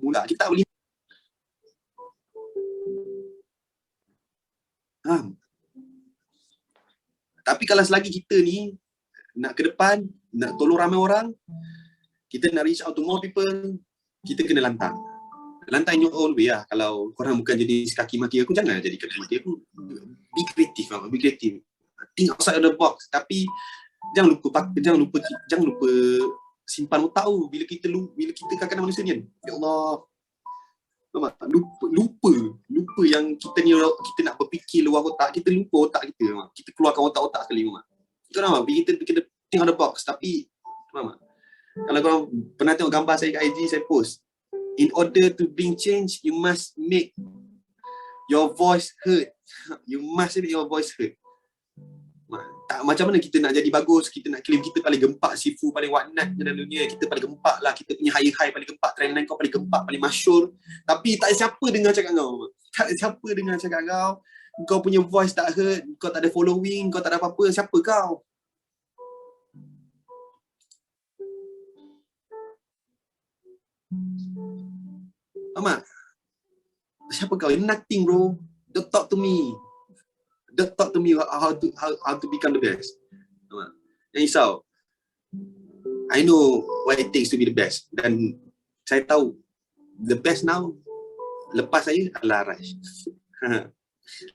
mula kita tak boleh. Tapi kalau selagi kita ni nak ke depan, nak tolong ramai orang, kita nak reach out to more people, kita kena lantang. Lantang in your own way lah. Kalau korang bukan jadi kaki maki aku, jangan jadi kaki maki aku. Be creative. Think outside of the box. Tapi jangan lupa simpan otak tu bila kita kadang-kadang manusia ni kan. Ya Allah. Lupa yang kita nak berfikir luar otak, kita lupa otak kita. Kita keluarkan otak-otak sekali. Itu nama kita think out of the box. Tapi kalau korang pernah tengok gambar saya kat IG, saya post, in order to bring change, you must make your voice heard. You must make your voice heard. Tak, macam mana kita nak jadi bagus, kita nak claim kita paling gempak, Sifu paling waknat dalam dunia, kita paling gempak lah, kita punya high paling gempak, trendline kau paling gempak, paling masyur. Tapi tak siapa dengar cakap kau. Tak siapa dengar cakap kau. Kau punya voice tak heard, kau tak ada following, kau tak ada apa-apa, siapa kau? Amat. Siapa kau? You're nothing bro. Don't talk to me. Don't talk to me how to become the best. Amat. Jangan risau. I know what it takes to be the best. Dan saya tahu the best now lepas saya adalah Arash.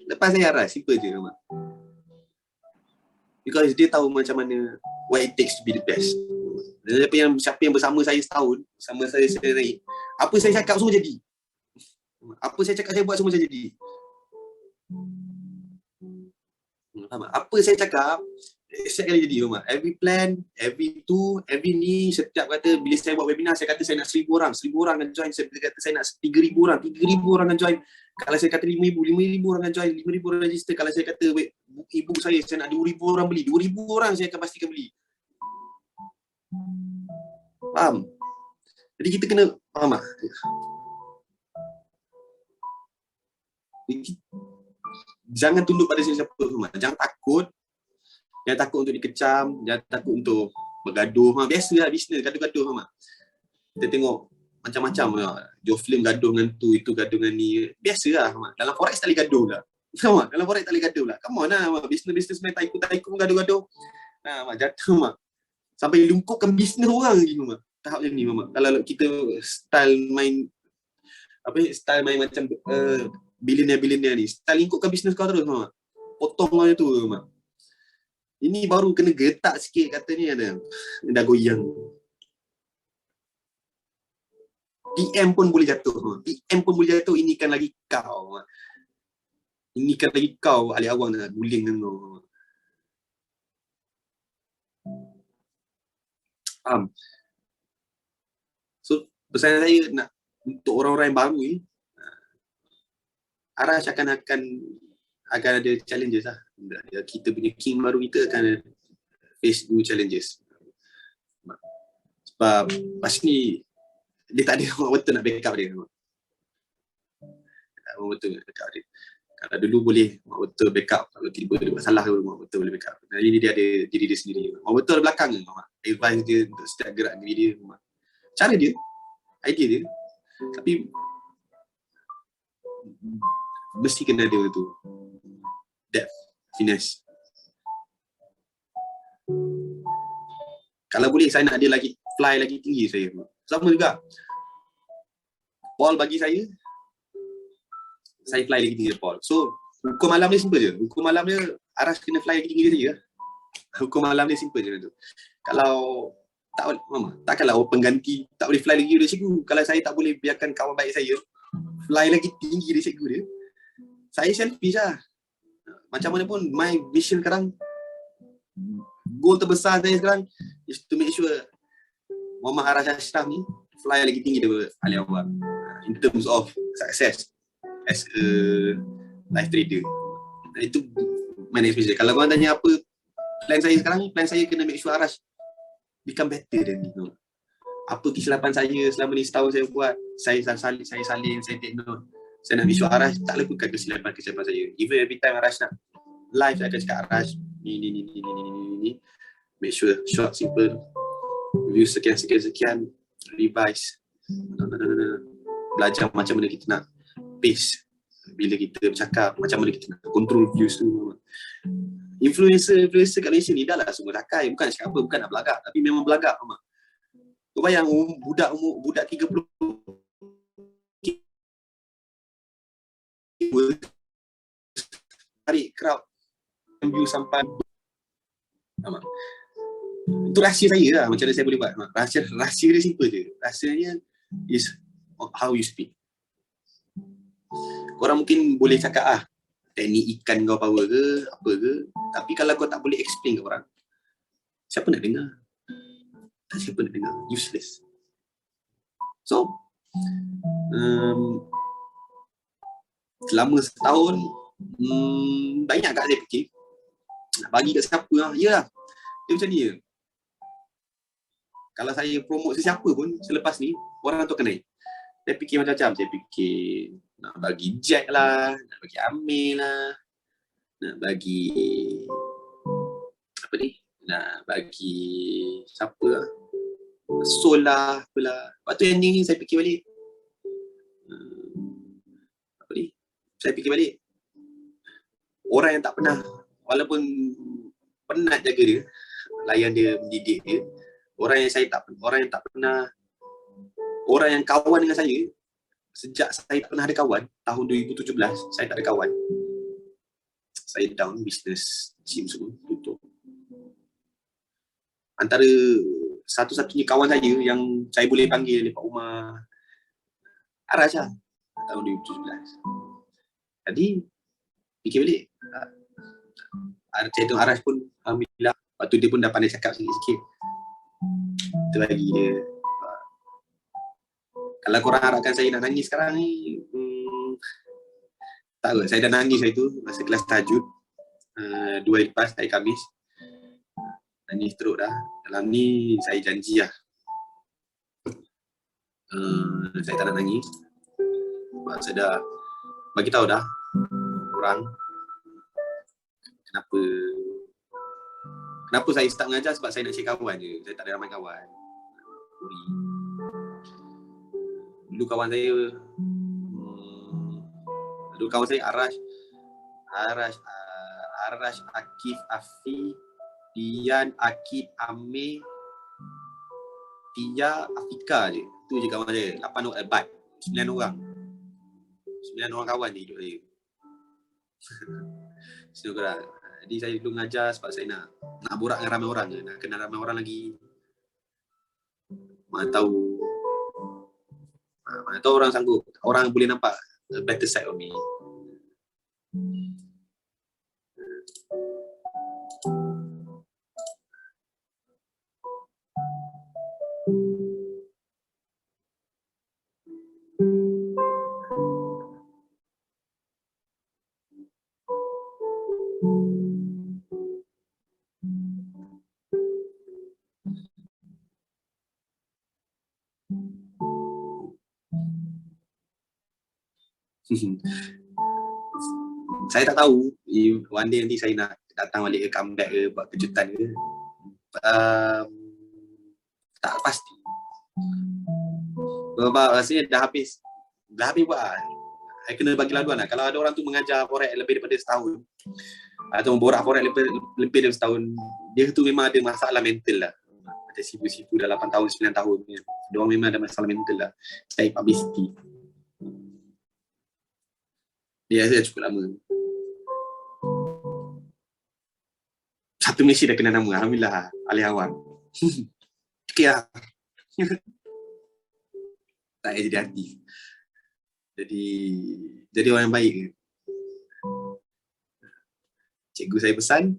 Lepas saya Arash, simple je Amat. Because dia tahu macam mana what it takes to be the best. Dan siapa yang bersama saya setahun, sama saya naik, apa saya cakap semua jadi. Apa saya cakap saya buat semua saya jadi. Apa saya cakap, Set kali jadi Mak. Every plan, every tu, every ni, setiap kata bila saya buat webinar, saya kata saya nak 1,000 orang akan join. Saya kata saya nak 3,000 orang akan join. Kalau saya kata 5,000 orang akan join, 5,000 orang register. Kalau saya kata ibu saya nak 2,000 orang beli, 2,000 orang saya akan pastikan beli. Faham? Jadi kita kena faham tak? Jangan tunduk pada siapa Mak. Jangan takut. Jangan takut untuk dikecam, jangan takut untuk bergaduh. Biasalah bisnes gaduh-gaduh Mak. Kita tengok macam-macam Joe Film gaduh dengan tu, itu gaduh dengan ni. Biasalah Mak. Dalam forex tak boleh gaduh lah. Mak, dalam forex tak boleh gaduh lah. Come on lah Mak. Bisnes main tycoon gaduh-gaduh. Mak, jatuh Mak. Sampai lungkupkan bisnes orang lagi Mak. Tahap macam ni Mak. Kalau kita style main macam billionaire ni, style lingkupkan bisnes kau terus Mak. Potong lah tu Mak. Ini baru kena getak sikit kata ni ada. Dah goyang. PM pun boleh jatuh. PM pun boleh jatuh, ini kan lagi kau. Ini kan lagi kau, alih awang nak guling dengan kau. Faham? So, pesan saya nak untuk orang-orang yang baru ni, Arash akan ada challenges lah. Kita punya king baru kita akan face new challenges. Sebab pas ni dia tak ada orang betul nak backup dia. Orang betul nak backup dia. Kalau dulu boleh orang betul backup, kalau tiba ada masalah orang betul boleh backup. Jadi dia ada diri dia sendiri. Orang betul ada belakang ke? Advice dia untuk setiap gerak diri dia. Cara dia, idea dia. Tapi mesti kena ada tu depth, finesse. Kalau boleh saya nak dia lagi fly lagi tinggi saya. Sama juga. Paul bagi saya fly lagi tinggi Paul. So hukum malam dia simple je. Hukum malam dia Arash kena fly lagi tinggi saja. Hukum malam dia simple je tu. Kalau tak boleh, takkanlah orang pengganti tak boleh fly lagi dari cikgu. Kalau saya tak boleh biarkan kawan baik saya fly lagi tinggi dari cikgu dia, saya selfish lah. Macam mana pun my mission sekarang, goal terbesar saya sekarang is to make sure Muhammad Arash Ashraf ni fly lagi tinggi daripada alih awang in terms of success as a live trader. Itu my next mission. Kalau korang tanya apa plan saya sekarang, plan saya kena make sure Arash become better than me. Apa kesilapan saya selama ni setahun saya buat, saya salin, saya take note. Saya nak make sure Arash tak lakukan kesilapan saya. Even every time Arash nak live, saya akan cakap Arash ni. Make sure short, simple, view sekian, revise, belajar macam mana kita nak pace bila kita bercakap, macam mana kita nak control views tu. Influencer kat Malaysia ni dah lah semua rakai. Bukan cakap apa, bukan nak belagak, tapi memang belagak. Kau bayang budak 30 tarik crowd view sampai itu rahsia saya lah, macam mana saya boleh buat. Rahsia dia simple je. Rahsianya is how you speak. Korang mungkin boleh cakap teknik ikan kau power ke apa ke, tapi kalau kau tak boleh explain ke orang, siapa nak dengar? Siapa nak dengar? Useless. So selama setahun banyak kat saya fikir nak bagi kat siapa lah. Yelah, dia macam ni je. Kalau saya promote sesiapa pun selepas ni, orang tu akan naik. Saya fikir macam-macam. Saya fikir nak bagi Jack lah, nak bagi Amir lah, nak bagi apa ni, nak bagi siapa lah, Sol lah, apalah. Lepas tu ending ni saya fikir balik, apa ni, saya fikir balik, orang yang tak pernah, walaupun penat jaga dia, layan dia, mendidik dia, orang yang tak pernah, orang yang kawan dengan saya sejak saya tak pernah ada kawan, tahun 2017 saya tak ada kawan, saya down business, gym semua tutup. Antara satu-satunya kawan saya yang saya boleh panggil Pak Umar, Arash lah, tahun 2017. Jadi fikir balik, saya tengok Arash pun alhamdulillah Lepas tu dia pun dah pandai cakap sikit-sikit. Itu lagi dia. Kalau korang harapkan saya nak nangis sekarang ni, tak kot. Saya dah nangis hari tu masa kelas tahajud. 2 hari lepas, hari Khamis. Nangis teruk dah. Dalam ni saya janji lah. Saya tak nak nangis. Sebab saya dah bagi tahu dah orang kenapa saya start mengajar, sebab saya nak cari kawan je. Saya tak ada ramai kawan. Dulu kawan saya Arash, Akif, Afi, Dian, Akid, Amir, Tia, Afika je. Tu je kawan saya. 8 orang, 9 orang. 9 orang kawan je hidup saya. Jadi saya dulu mengajar sebab saya nak borak dengan ramai orang je. Nak kenal ramai orang lagi. Mana tahu orang sanggup. Orang boleh nampak the better side of me. Saya tak tahu one day nanti saya nak datang balik ke, comeback ke, buat kejutan ke. Tak pasti. Sebab rasanya dah habis buat lah. Saya kena bagi laluan lah. Kalau ada orang tu mengajar forex lebih daripada setahun atau memborak forex lebih daripada setahun, dia tu memang ada masalah mental lah. Macam sipu-sipu dah 8 tahun, 9 tahun ni. Dia orang memang ada masalah mental lah. Cari publicity. Dia rasa cukup lama. Satu Malaysia dah kena nama. Alhamdulillah. Alih awam. Okay lah. Tak payah jadi aktif. Jadi orang yang baik ke. Cikgu saya pesan,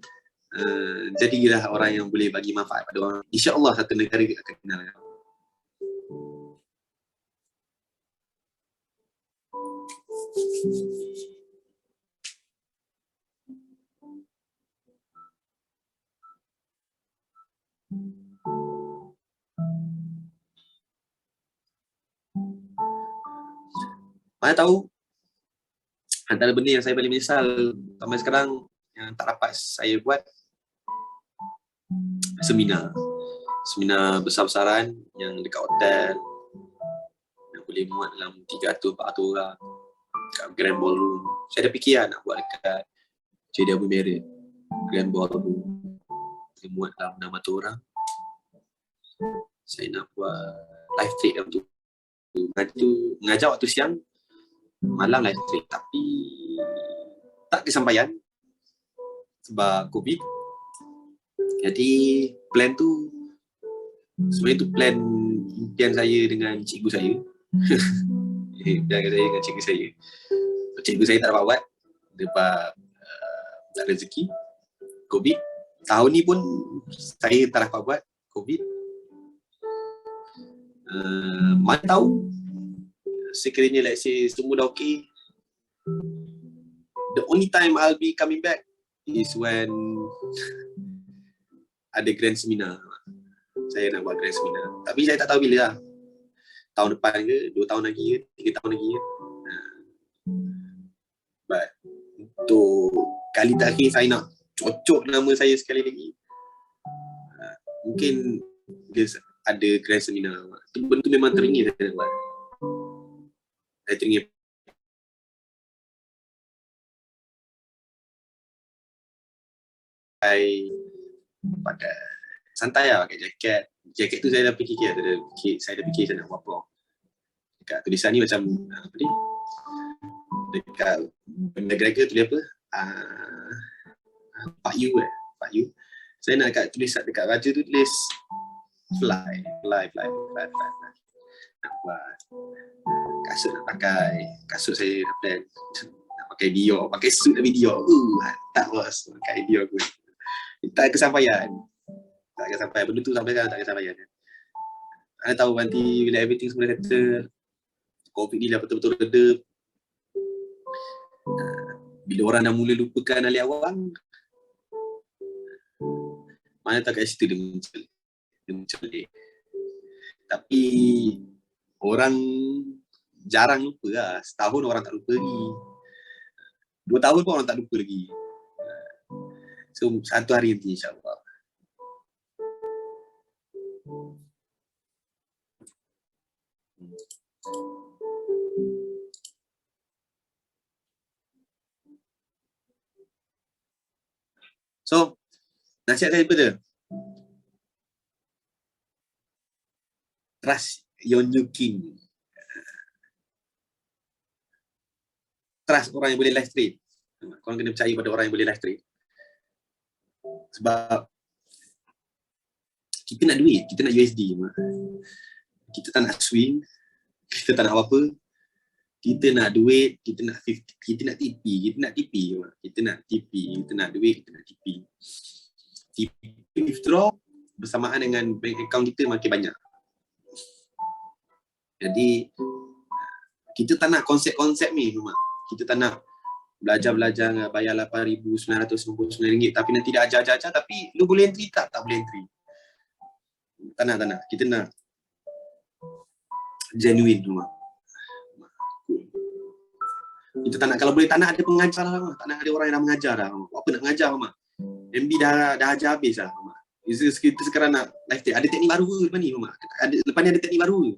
jadilah orang yang boleh bagi manfaat pada orang. InsyaAllah satu negara akan kenal. Mana tahu antara benda yang saya paling menyesal sampai sekarang yang tak dapat saya buat, seminar besar-besaran yang dekat hotel yang boleh muat dalam 300-400 orang kat Grand Ballroom. Saya dah fikir nak buat dekat JW Marriott Grand Ballroom, boleh muat dalam 600 orang. Saya nak buat live trade dalam tu. Mengajar waktu siang, malam live trade, tapi tak kesampaian sebab COVID. Jadi plan tu sebenarnya tu plan impian saya dengan cikgu saya. Impian saya dengan cikgu saya. Cikgu saya tak dapat buat sebab tak ada rezeki, COVID. Tahun ni pun saya tak dapat buat, COVID. Mana tahu sekiranya let's say semua dah okay, the only time I'll be coming back is when ada grand seminar. Saya nak buat grand seminar, tapi saya tak tahu bila lah. Tahun depan ke, 2 tahun lagi ke, 3 tahun lagi ke. But untuk kali terakhir saya nak cocok nama saya sekali lagi. Mungkin dia ada grand seminar. Benda tu memang teringin saya nak buat. Saya teringin pakai santai lah, pakai jaket tu saya dah fikir saya nak buat apa. Dekat tulisan ni macam apa ni, dekat benda gereja tulis apa, Pak Yu. Saya nak dekat tulisan dekat raja tu tulis fly. Nak buat kasut, nak pakai kasut, saya dah plan nak pakai Dior, pakai suit tapi Dior. Tak bos, pakai Dior pun. Tak kesampaian. Tak kesampaian. Benda tu sampai sekarang tak kesampaian. Anda tahu nanti bila everything semua settle, COVID ni dah betul-betul reda, bila orang dah mula lupakan Ali Awang, mana tak kat situ dia muncul dia. Tapi orang jarang lupa lah. Setahun orang tak lupa lagi. 2 tahun pun orang tak lupa lagi. So satu hari nanti insyaAllah. So, nasihat saya betul. Trust your new king. Trust orang yang boleh live trade. Korang kena percaya pada orang yang boleh live trade. Sebab kita nak duit, kita nak USD. Kita tak nak swing, kita tak nak apa-apa. Kita nak duit, kita nak TP, kita nak duit, kita nak TP. TP withdraw bersamaan dengan bank account kita makin banyak. Jadi kita tak nak konsep-konsep ni, kita tak nak belajar bayar RM8,999 tapi nanti dah ajar-ajar tapi lu boleh entry tak boleh entry. Tak nak. Kita nak genuine tu. Kita tak nak, kalau boleh tak nak ada pengajar lah, tak nak ada orang yang dah mengajar dah. Apa nak mengajar mak? MB dah ajar habis lah mak. Kita sekarang nak live take. Ada teknik baru ke lepas ni mak? Lepas ni ada teknik baru ke?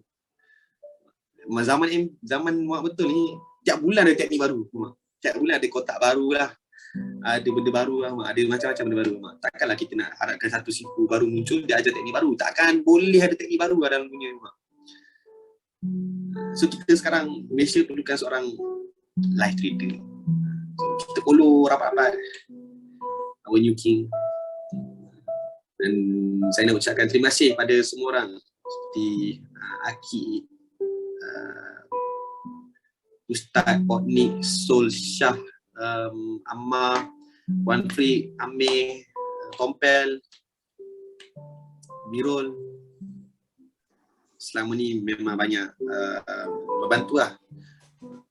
Zaman Muhammad betul ni, tiap bulan ada teknik baru mak. Tiap bulan ada kotak baru lah. Ada benda baru lah mak. Ada macam-macam benda baru mak. Takkanlah kita nak harapkan satu sifu baru muncul dia ajar teknik baru. Takkan boleh ada teknik baru dalam dunia mak. So kita sekarang Malaysia perlukan seorang live trader. Kita follow rapat-rapat our new king. Dan saya nak ucapkan terima kasih pada semua orang seperti Aki, Ustaz, Potnik, Sol, Syah, Ammar, Wan Frik, Amir, Tompel, Birul. Selama ni memang banyak membantu lah.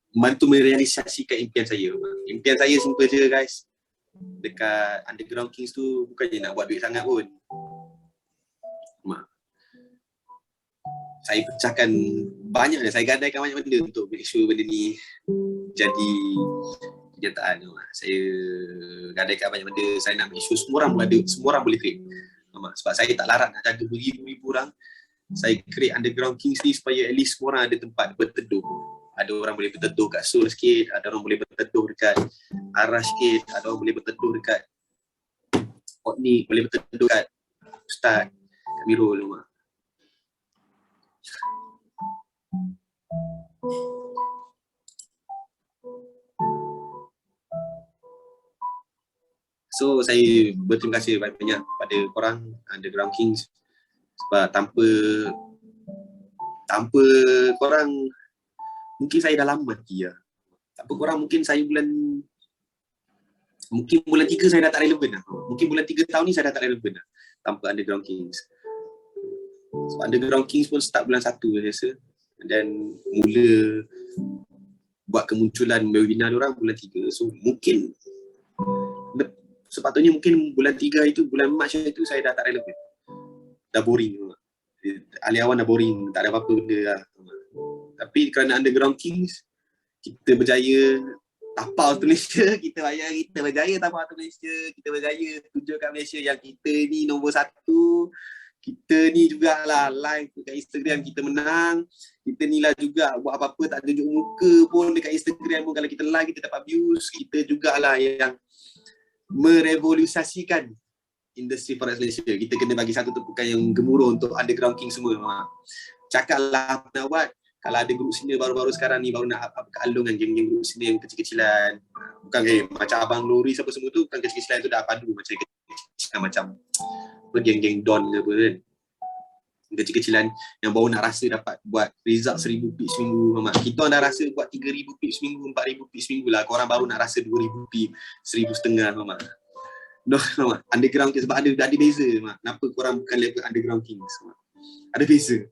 Membantu merealisasikan impian saya. Impian saya simple je guys. Dekat Underground Kings tu bukannya nak buat duit sangat pun. Saya pecahkan banyak dah. Saya gadaikan banyak benda untuk make sure benda ni jadi kenyataan. Saya gadaikan banyak benda. Saya nak make sure semua orang boleh trade. Sebab saya tak larat nak jaga beribu-ribu orang. Saya create Underground Kings ni supaya at least semua orang ada tempat berteduh. Ada orang boleh berteduh kat Seoul sikit, ada orang boleh berteduh dekat Arash sikit, ada orang boleh berteduh dekat Potnik, boleh berteduh dekat Ustaz, kat Mirul. So saya berterima kasih banyak pada korang Underground Kings. Sebab tanpa korang mungkin saya dah lama mati lah. Tanpa korang mungkin bulan 3 saya dah tak relevan lah. Mungkin bulan 3 tahun ni saya dah tak relevan lah tanpa Underground Kings. Sebab Underground Kings pun start bulan 1 saya rasa. Dan mula buat kemunculan webinar orang bulan 3. So mungkin sepatutnya mungkin bulan 3 itu, bulan Mac itu saya dah tak relevan. Dah boring. Ali Awang dah boring, tak ada apa-apa benda lah. Tapi kerana Underground Kings, kita berjaya tapau tu Malaysia, kita berjaya tapau tu Malaysia, kita berjaya tunjukkan Malaysia yang kita ni nombor 1. Kita ni jugalah live dekat Instagram kita menang. Kita ni lah juga buat apa-apa tak tunjuk muka pun dekat Instagram pun, kalau kita live kita dapat views. Kita jugalah yang merevolusikan industri forex Malaysia. Kita kena bagi satu tepukan yang gemuruh untuk Underground King semua. Cakaplah nak buat. Kalau ada grup senior baru-baru sekarang ni baru nak ke Along kan, geng-geng grup senior yang kecil-kecilan. Bukan macam Abang Loris apa semua tu, bukan kecil-kecilan tu dah padu macam kecil-kecilan macam geng-geng Don ke apa kan. Kecil-kecilan yang baru nak rasa dapat buat result 1000 pips seminggu. Kita dah rasa buat 3000 pips seminggu, 4000 pips seminggu lah. Korang baru nak rasa 2000 pips, 1500. Underground Kings sebab ada beza mak. Kenapa korang bukan level Underground Kings mak? Ada beza.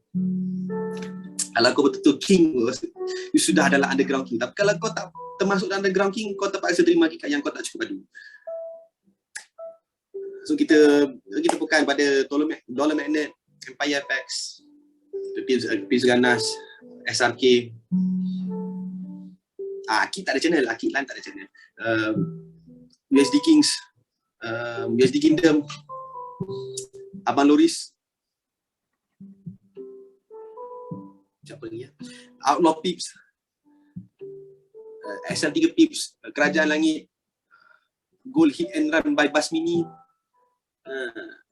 Kalau kau betul-betul king, you sudah adalah Underground King. Tapi kalau kau tak termasuk dalam Underground King, kau terpaksa terima hakikat yang kau tak cukup padu. So kita bukan pada Dollar Magnet, Empire FX, Pins Ganas, SRK. Akid tak ada channel, Akid Lan tak ada channel. USD Kings, USD Kingdom, Abang Loris, siapa lagi ya? Outlaw Pips, SL3 Pips, Kerajaan Langit, Gold Hit and Run by Basmini.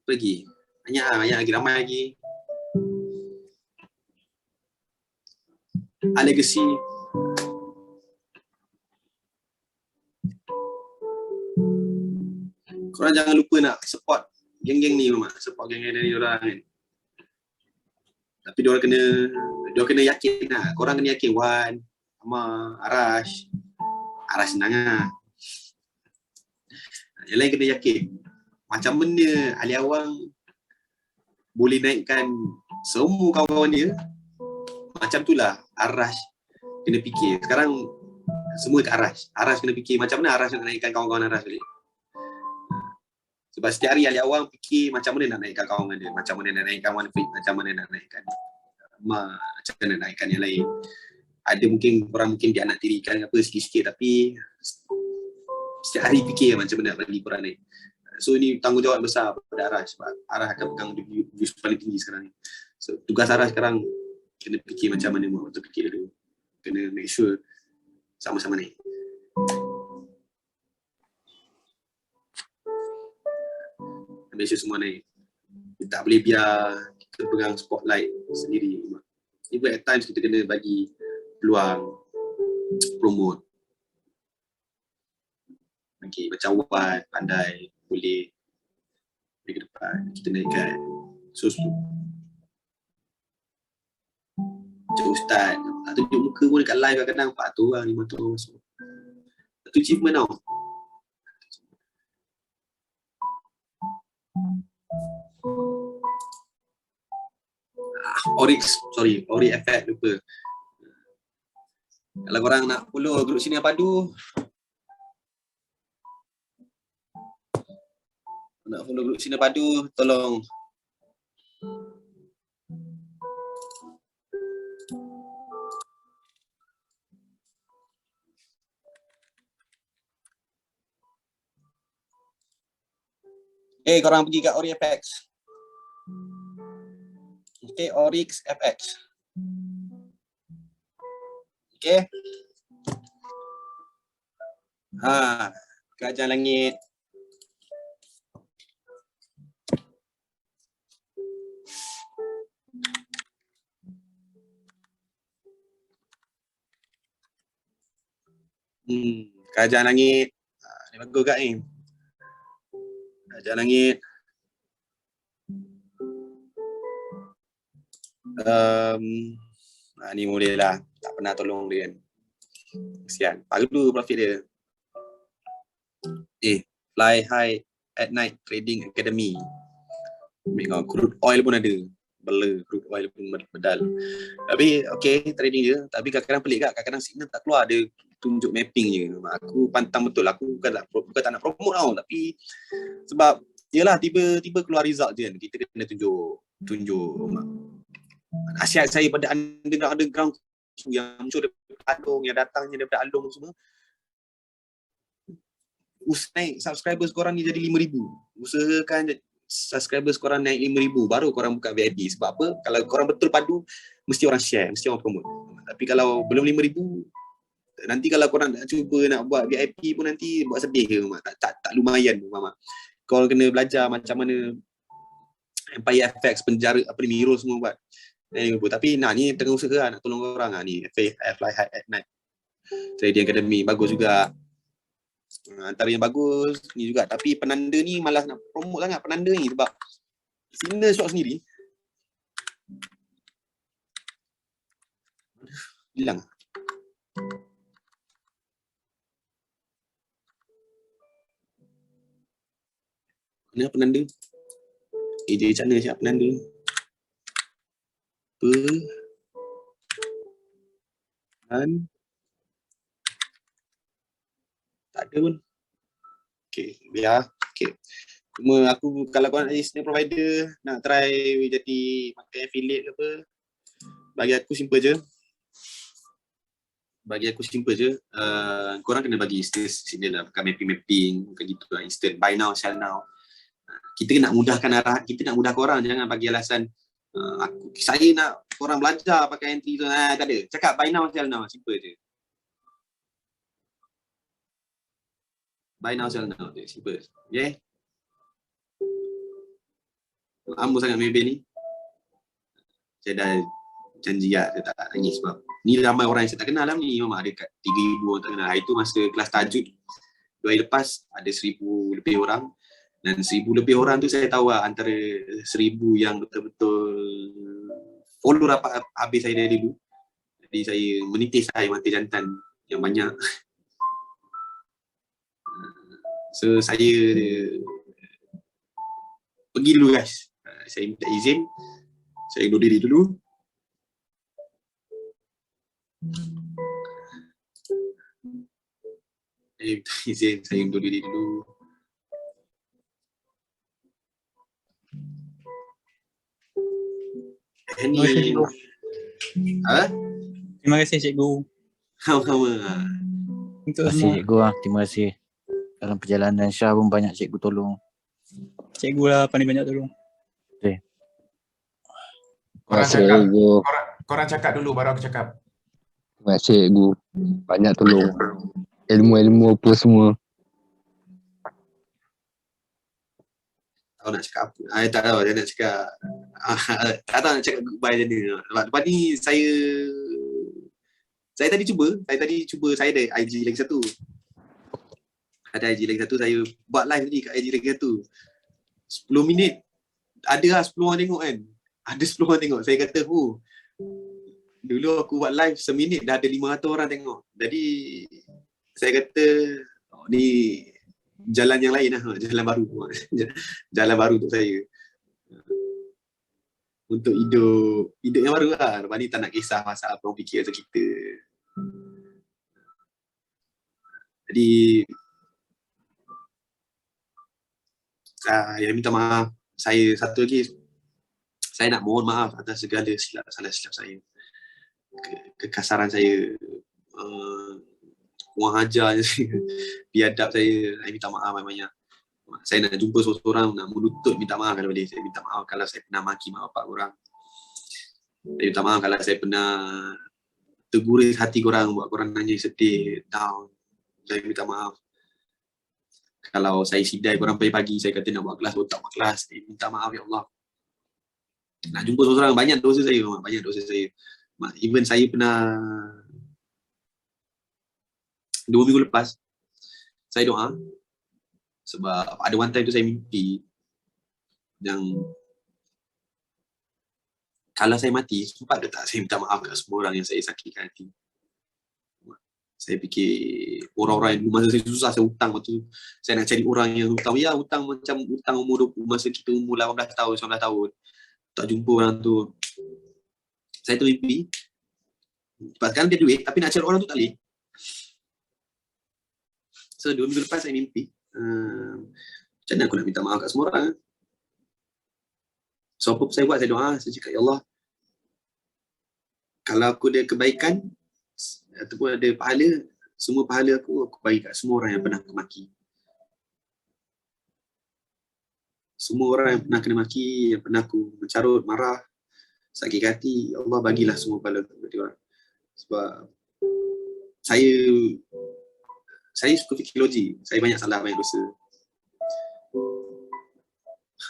Pergi. Banyak lagi, ramai lagi. Legacy. Korang jangan lupa nak support geng-geng ni mak. Support geng-geng dari orang kan. Tapi diorang kena yakin lah. Korang kena yakin Wan, Amar, Arash senang lah. Yang lain kena yakin. Macam mana Ali Awang boleh naikkan semua kawan-kawan dia. Macam tu lah Arash kena fikir. Sekarang semua kat Arash kena fikir macam mana Arash nak naikkan kawan-kawan Arash balik. Sebab setiap hari Ali Awang fikir macam mana nak naikkan kawan dia, macam mana nak naikkan One Fit, macam mana nak naikkan macam mana nak naikkan yang lain. Ada mungkin korang dia nak tirikan apa sikit-sikit, tapi setiap hari fikir macam mana nak bagi korang naik. So ini tanggungjawab besar pada Arash sebab Arash akan pegang views paling tinggi sekarang ni. So tugas Arash sekarang kena fikir macam mana betul fikir dulu. Kena make sure sama-sama naik. Make sure semua naik. Kita tak boleh biar kita pegang spotlight sendiri. Even at times kita kena bagi peluang promote. Okay, macam Wan, pandai, boleh ke depan, kita naikkan. So, macam Ustaz, tak tunjuk muka pun dekat live kadang-kadang 4 orang, 5 orang masuk. Satu achievement tau. Ori Effect lupa. Kalau korang nak follow grup Siniar Padu, tolong korang pergi kat Ori FX. Okay, Oryx FX. Okay. Kerajaan Langit. Kerajaan Langit. Ni bagus kat ni. Kerajaan Langit. Ni boleh lah. Tak pernah tolong dia kan. Kesian. Bagus profit dia. Fly High at Night Trading Academy. Crude oil pun ada. Crude oil pun bedal. Tapi okay, trading je. Tapi kadang-kadang pelik kat. Kadang-kadang signal tak keluar. Dia tunjuk mapping je. Aku pantang betul. Aku bukan tak nak promote tau. Tapi sebab yelah tiba-tiba keluar result je kan. Kita kena tunjuk nasihat saya pada underground yang muncul daripada Along, yang datangnya daripada Along semua. Naik subscribers korang ni jadi 5,000. Usahakan subscribers korang naik 5,000 baru korang buka VIP. Sebab apa? Kalau korang betul padu, mesti orang share, mesti orang promote. Tapi kalau belum 5,000, nanti kalau korang nak cuba nak buat VIP pun nanti buat sedih ke, tak lumayan Mak. Korang kena belajar macam mana Empire FX, penjara apa ni, Miro semua buat. Tapi ni tengah usaha nak tolong korang ni. Fly High at Night Trading Academy bagus juga. Antara yang bagus ni juga. Tapi penanda ni malas nak promote sangat penanda ni sebab Signal shot sendiri hilang. Mana penanda? Dia macam mana siap penanda? Dan tak ada pun. Okay, biar. Okay. Cuma aku kalau korang ada senior provider nak try jadi marketing affiliate ke apa, bagi aku simple je. Korang kena bagi signal lah, bukan mapping, bukan gitu lah, instant buy now sell now. Kita nak mudahkan kita nak mudahkan orang, jangan bagi alasan saya nak korang belajar pakai entry tu. Tak ada. Cakap buy now sell now, simple je. Buy now sell now je, simple. Okay? Lama sangat maybe ni. Saya dah janji lah, saya tak nangis sebab ni ramai orang yang saya tak kenal lah ni. Memang ada kat 3,000 orang tak kenal. Hari tu masa kelas tajud 2 hari lepas ada 1,000 lebih orang. Dan 1,000 lebih orang tu saya tahu lah antara 1,000 yang betul-betul follow rapat habis saya dari dulu. Jadi saya menitis air mata jantan yang banyak. So saya pergi dulu guys. Saya minta izin. Saya undur diri dulu. Saya undur diri dulu. Ini. Terima kasih cikgu. Sama-sama. Untuk Terima kasih semua. cikgu. Terima kasih. Dalam perjalanan Syah pun banyak cikgu tolong. Cikgu lah paling banyak tolong. Terima Korang kasih cakap, cikgu. korang cakap dulu baru aku cakap. Terima kasih cikgu. Banyak tolong. Ilmu-ilmu apa semua. Tahu nak cakap apa. Tak tahu saya nak cakap. Tak tahu nak cakap goodbye macam ni. Lepas ni saya tadi cuba saya ada IG lagi satu. Ada IG lagi satu, saya buat live tadi kat IG lagi satu. 10 minit. Ada lah 10 orang tengok kan. Ada 10 orang tengok. Saya kata, dulu aku buat live seminit dah ada 500 orang tengok. Jadi saya kata, ni jalan yang lain lah, jalan baru. Jalan baru untuk saya. Untuk hidup yang baru lah. Lepas ni tak nak kisah pasal apa orang fikir pasal kita. Jadi yang minta maaf. Saya satu lagi, saya nak mohon maaf atas segala silap saya. Kekasaran saya, kurang ajar saya, biadab saya minta maaf banyak-banyak. Saya nak jumpa seorang, nak melutut minta maaf kalau boleh. Saya minta maaf kalau saya pernah maki mak bapak korang. Saya minta maaf kalau saya pernah terguris hati korang, buat korang nangis, sedih, down. Saya minta maaf. Kalau saya sidai korang pagi-pagi, saya kata nak buat kelas, tak buat kelas. Saya minta maaf ya Allah. Nak jumpa seorang, banyak dosa saya. Even saya pernah 2 minggu lepas, saya doa. Sebab ada one time tu saya mimpi yang kalau saya mati, sempat ke tak saya minta maaf kat semua orang yang saya sakitkan hati. Saya fikir orang-orang yang masa saya susah, saya hutang waktu tu. Saya nak cari orang yang hutang. Ya, hutang macam hutang umur 20, masa kita umur 18 tahun, 19 tahun. Tak jumpa orang tu. Saya termimpi. Sebab sekarang dia duit, tapi nak cari orang tu tak boleh. So 2 minggu lepas saya mimpi. Macam mana aku nak minta maaf kat semua orang? So apa saya buat, saya doa, saya cakap, ya Allah, kalau aku ada kebaikan ataupun ada pahala, semua pahala aku bagi kat semua orang yang pernah aku maki. Semua orang yang pernah kena maki, yang pernah aku mencarut, marah, sakit hati, ya Allah bagilah semua pahala kepada orang. Sebab saya suka fikir logik. Saya banyak salah, banyak dosa.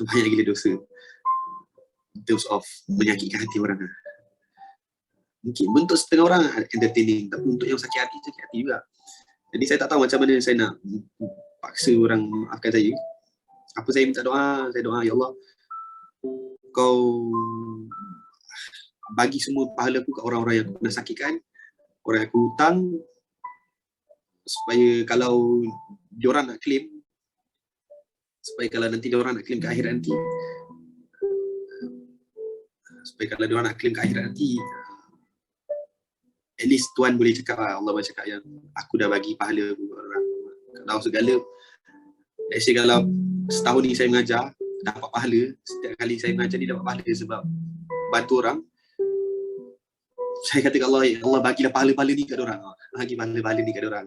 Banyak gila dosa. In terms of menyakitkan hati orang. Mungkin bentuk setengah orang entertaining, tapi untuk yang sakit hati juga. Jadi saya tak tahu macam mana saya nak paksa orang maafkan saya. Apa saya minta doa? Saya doa, ya Allah, Kau bagi semua pahala aku kat orang-orang yang aku pernah sakitkan, orang yang aku hutang, supaya kalau diorang nak claim, supaya kalau nanti dia orang nak claim ke akhirat nanti, at least Tuhan boleh cakap lah, Allah boleh cakap yang aku dah bagi pahala buat orang. Kalau segala, let's say kalau setahun ni saya mengajar, dapat pahala, setiap kali saya mengajar ni dapat pahala sebab bantu orang. Saya kata kat Allah, Allah bagilah pahala-pahala ni kat orang. Bagi pahala-pahala ni kat orang.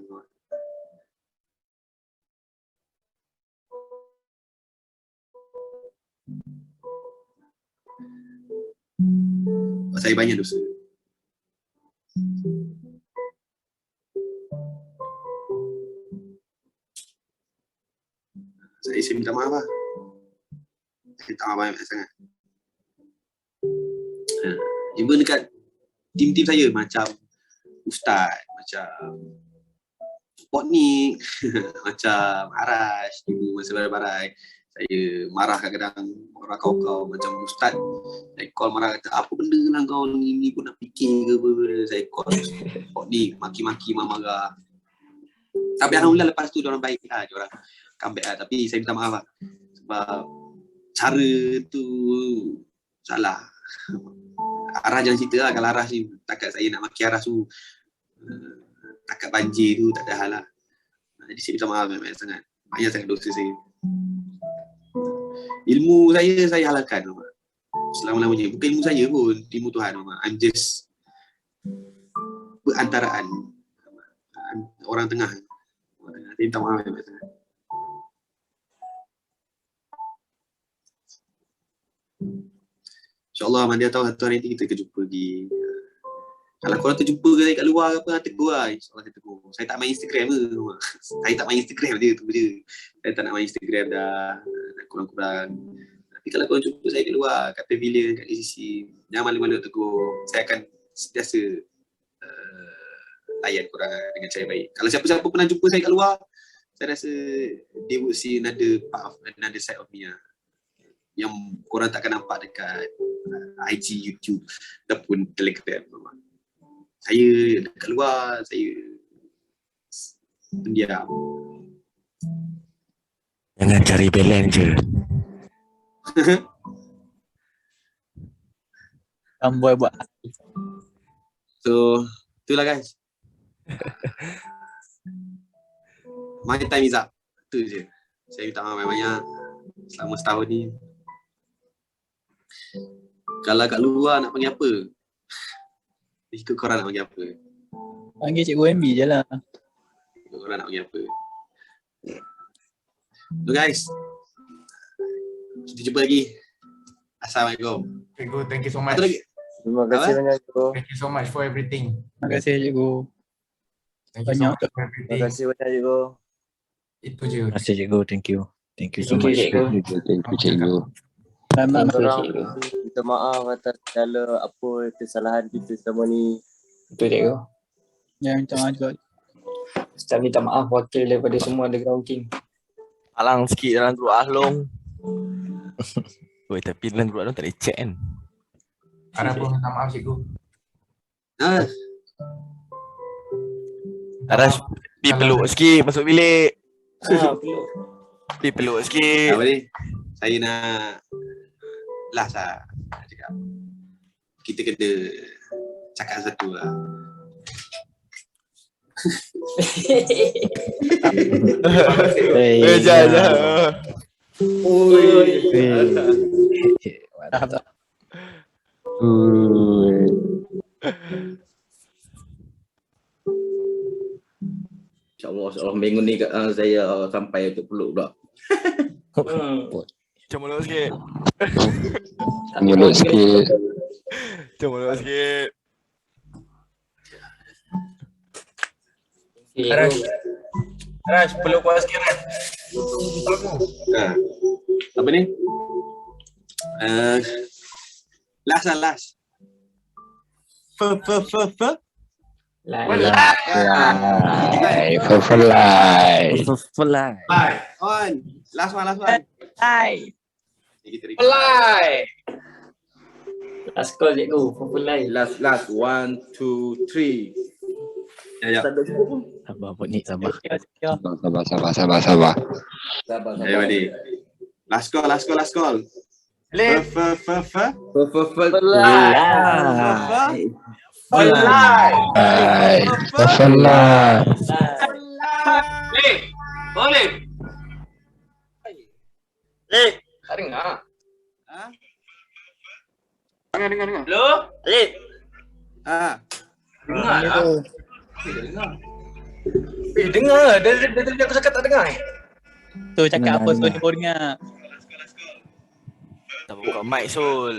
Saya banyak dosa. Saya minta maaf lah. Saya minta maaf banyak sangat. Even dekat tim-tim saya macam Ustaz, macam Potnik, macam Arash, dulu masa barai-barai. Saya marah kadang-kadang orang kau macam Ustaz. Saya call marah kata, apa benda lah kau ni pun nak fikir ke apa. Saya call Potnik, maki-maki, marah. Tapi alhamdulillah lepas tu diorang baik lah, diorang comeback lah. Tapi saya minta maaf lah. Sebab cara tu salah. Arah jangan cerita lah, kalau Arah ni takat saya nak maki Arah tu takat banjir tu tak ada hal lah. Jadi saya minta maaf banyak sangat. Banyak sangat dosa saya. Ilmu saya halalkan selama-lamanya. Bukan ilmu saya pun, ilmu Tuhan. I'm just perantaraan orang tengah. Saya minta maaf banyak sangat. InsyaAllah mana dia tahu satu hari nanti kita jumpa lagi. Kalau korang terjumpa ke kat luar ke apa, tegur lah. InsyaAllah saya tegur. Saya tak main Instagram ke. Saya tak main Instagram dia, tu je. Saya tak nak main Instagram dah. Kurang-kurang. Tapi kalau korang jumpa saya kat luar, kat pavilion, kat ACC, jangan malu-malu tegur. Saya akan sentiasa layan korang dengan cara baik. Kalau siapa-siapa pernah jumpa saya kat luar, saya rasa they would see another part of, another side of me lah. Yang korang takkan nampak dekat IG, YouTube ataupun Telegram. Saya dekat luar, saya pendiam. Jangan cari belen je. Amboi buat. So, itulah guys. My time is up. Itu je. Saya minta maaf banyak-banyak selama setahun ni. Kalau kat luar nak panggil apa? Ikut korang nak panggil apa? Panggil Cikgu MB je lah. Ikut korang nak panggil apa? So guys, kita jumpa lagi. Assalamualaikum. Cikgu, thank you so much. Satu lagi. Terima kasih banyak Cikgu. Thank you so much for everything. Terima kasih Cikgu. Thank you so Banyak. much for Terima everything. kasih banyak Cikgu. Itu je. Terima kasih cikgu. Thank you. Thank you so Thank you, much. cikgu. Thank you, cikgu. Selamat Thank you, malam. cikgu. Minta maaf atas segala apa kesalahan kita selama ni. Betul, cikgu. Jangan minta maaf juga. Ustaz minta maaf wakil daripada semua Underground King. Alang sikit dalam grup Ahlong. Oi, tapi dalam grup Ahlong tak ada chat kan? Arah pun minta maaf, cikgu. Arash, pi peluk sikit masuk bilik. Peluk. Pi peluk sikit. Apa ni? Saya nak last lah cakap. Kita kena cakap satu lah. Jangan. Mantap. InsyaAllah minggu ni saya sampai untuk peluk pula. Macam mulut sikit. Mulut sikit. Macam mulut sikit. Arash. Arash, peluk kuat sikit Arash. Apa ni? Last lah, last. Fly, fly. Fly. Bye. On. Last one, last one. Hai. Kita record. Last call, cikgu. Populai. Last 1, 2, 3. Ya, ya. Tak ada cukup pun. Sabar, Pak Nik, sabar. Sabar. Sabar. Ya, Wadi. Last call. Lip. Belai. Salah. Lip. Boleh. Lip. Tak dengar. Dengar. Hello? Lip. Dengar Ni lah. tu. Dengar. Dia aku cakap tak dengar. Tu cakap Dengar, apa dengar. Sony baru dengar. Tak buka mic Sol.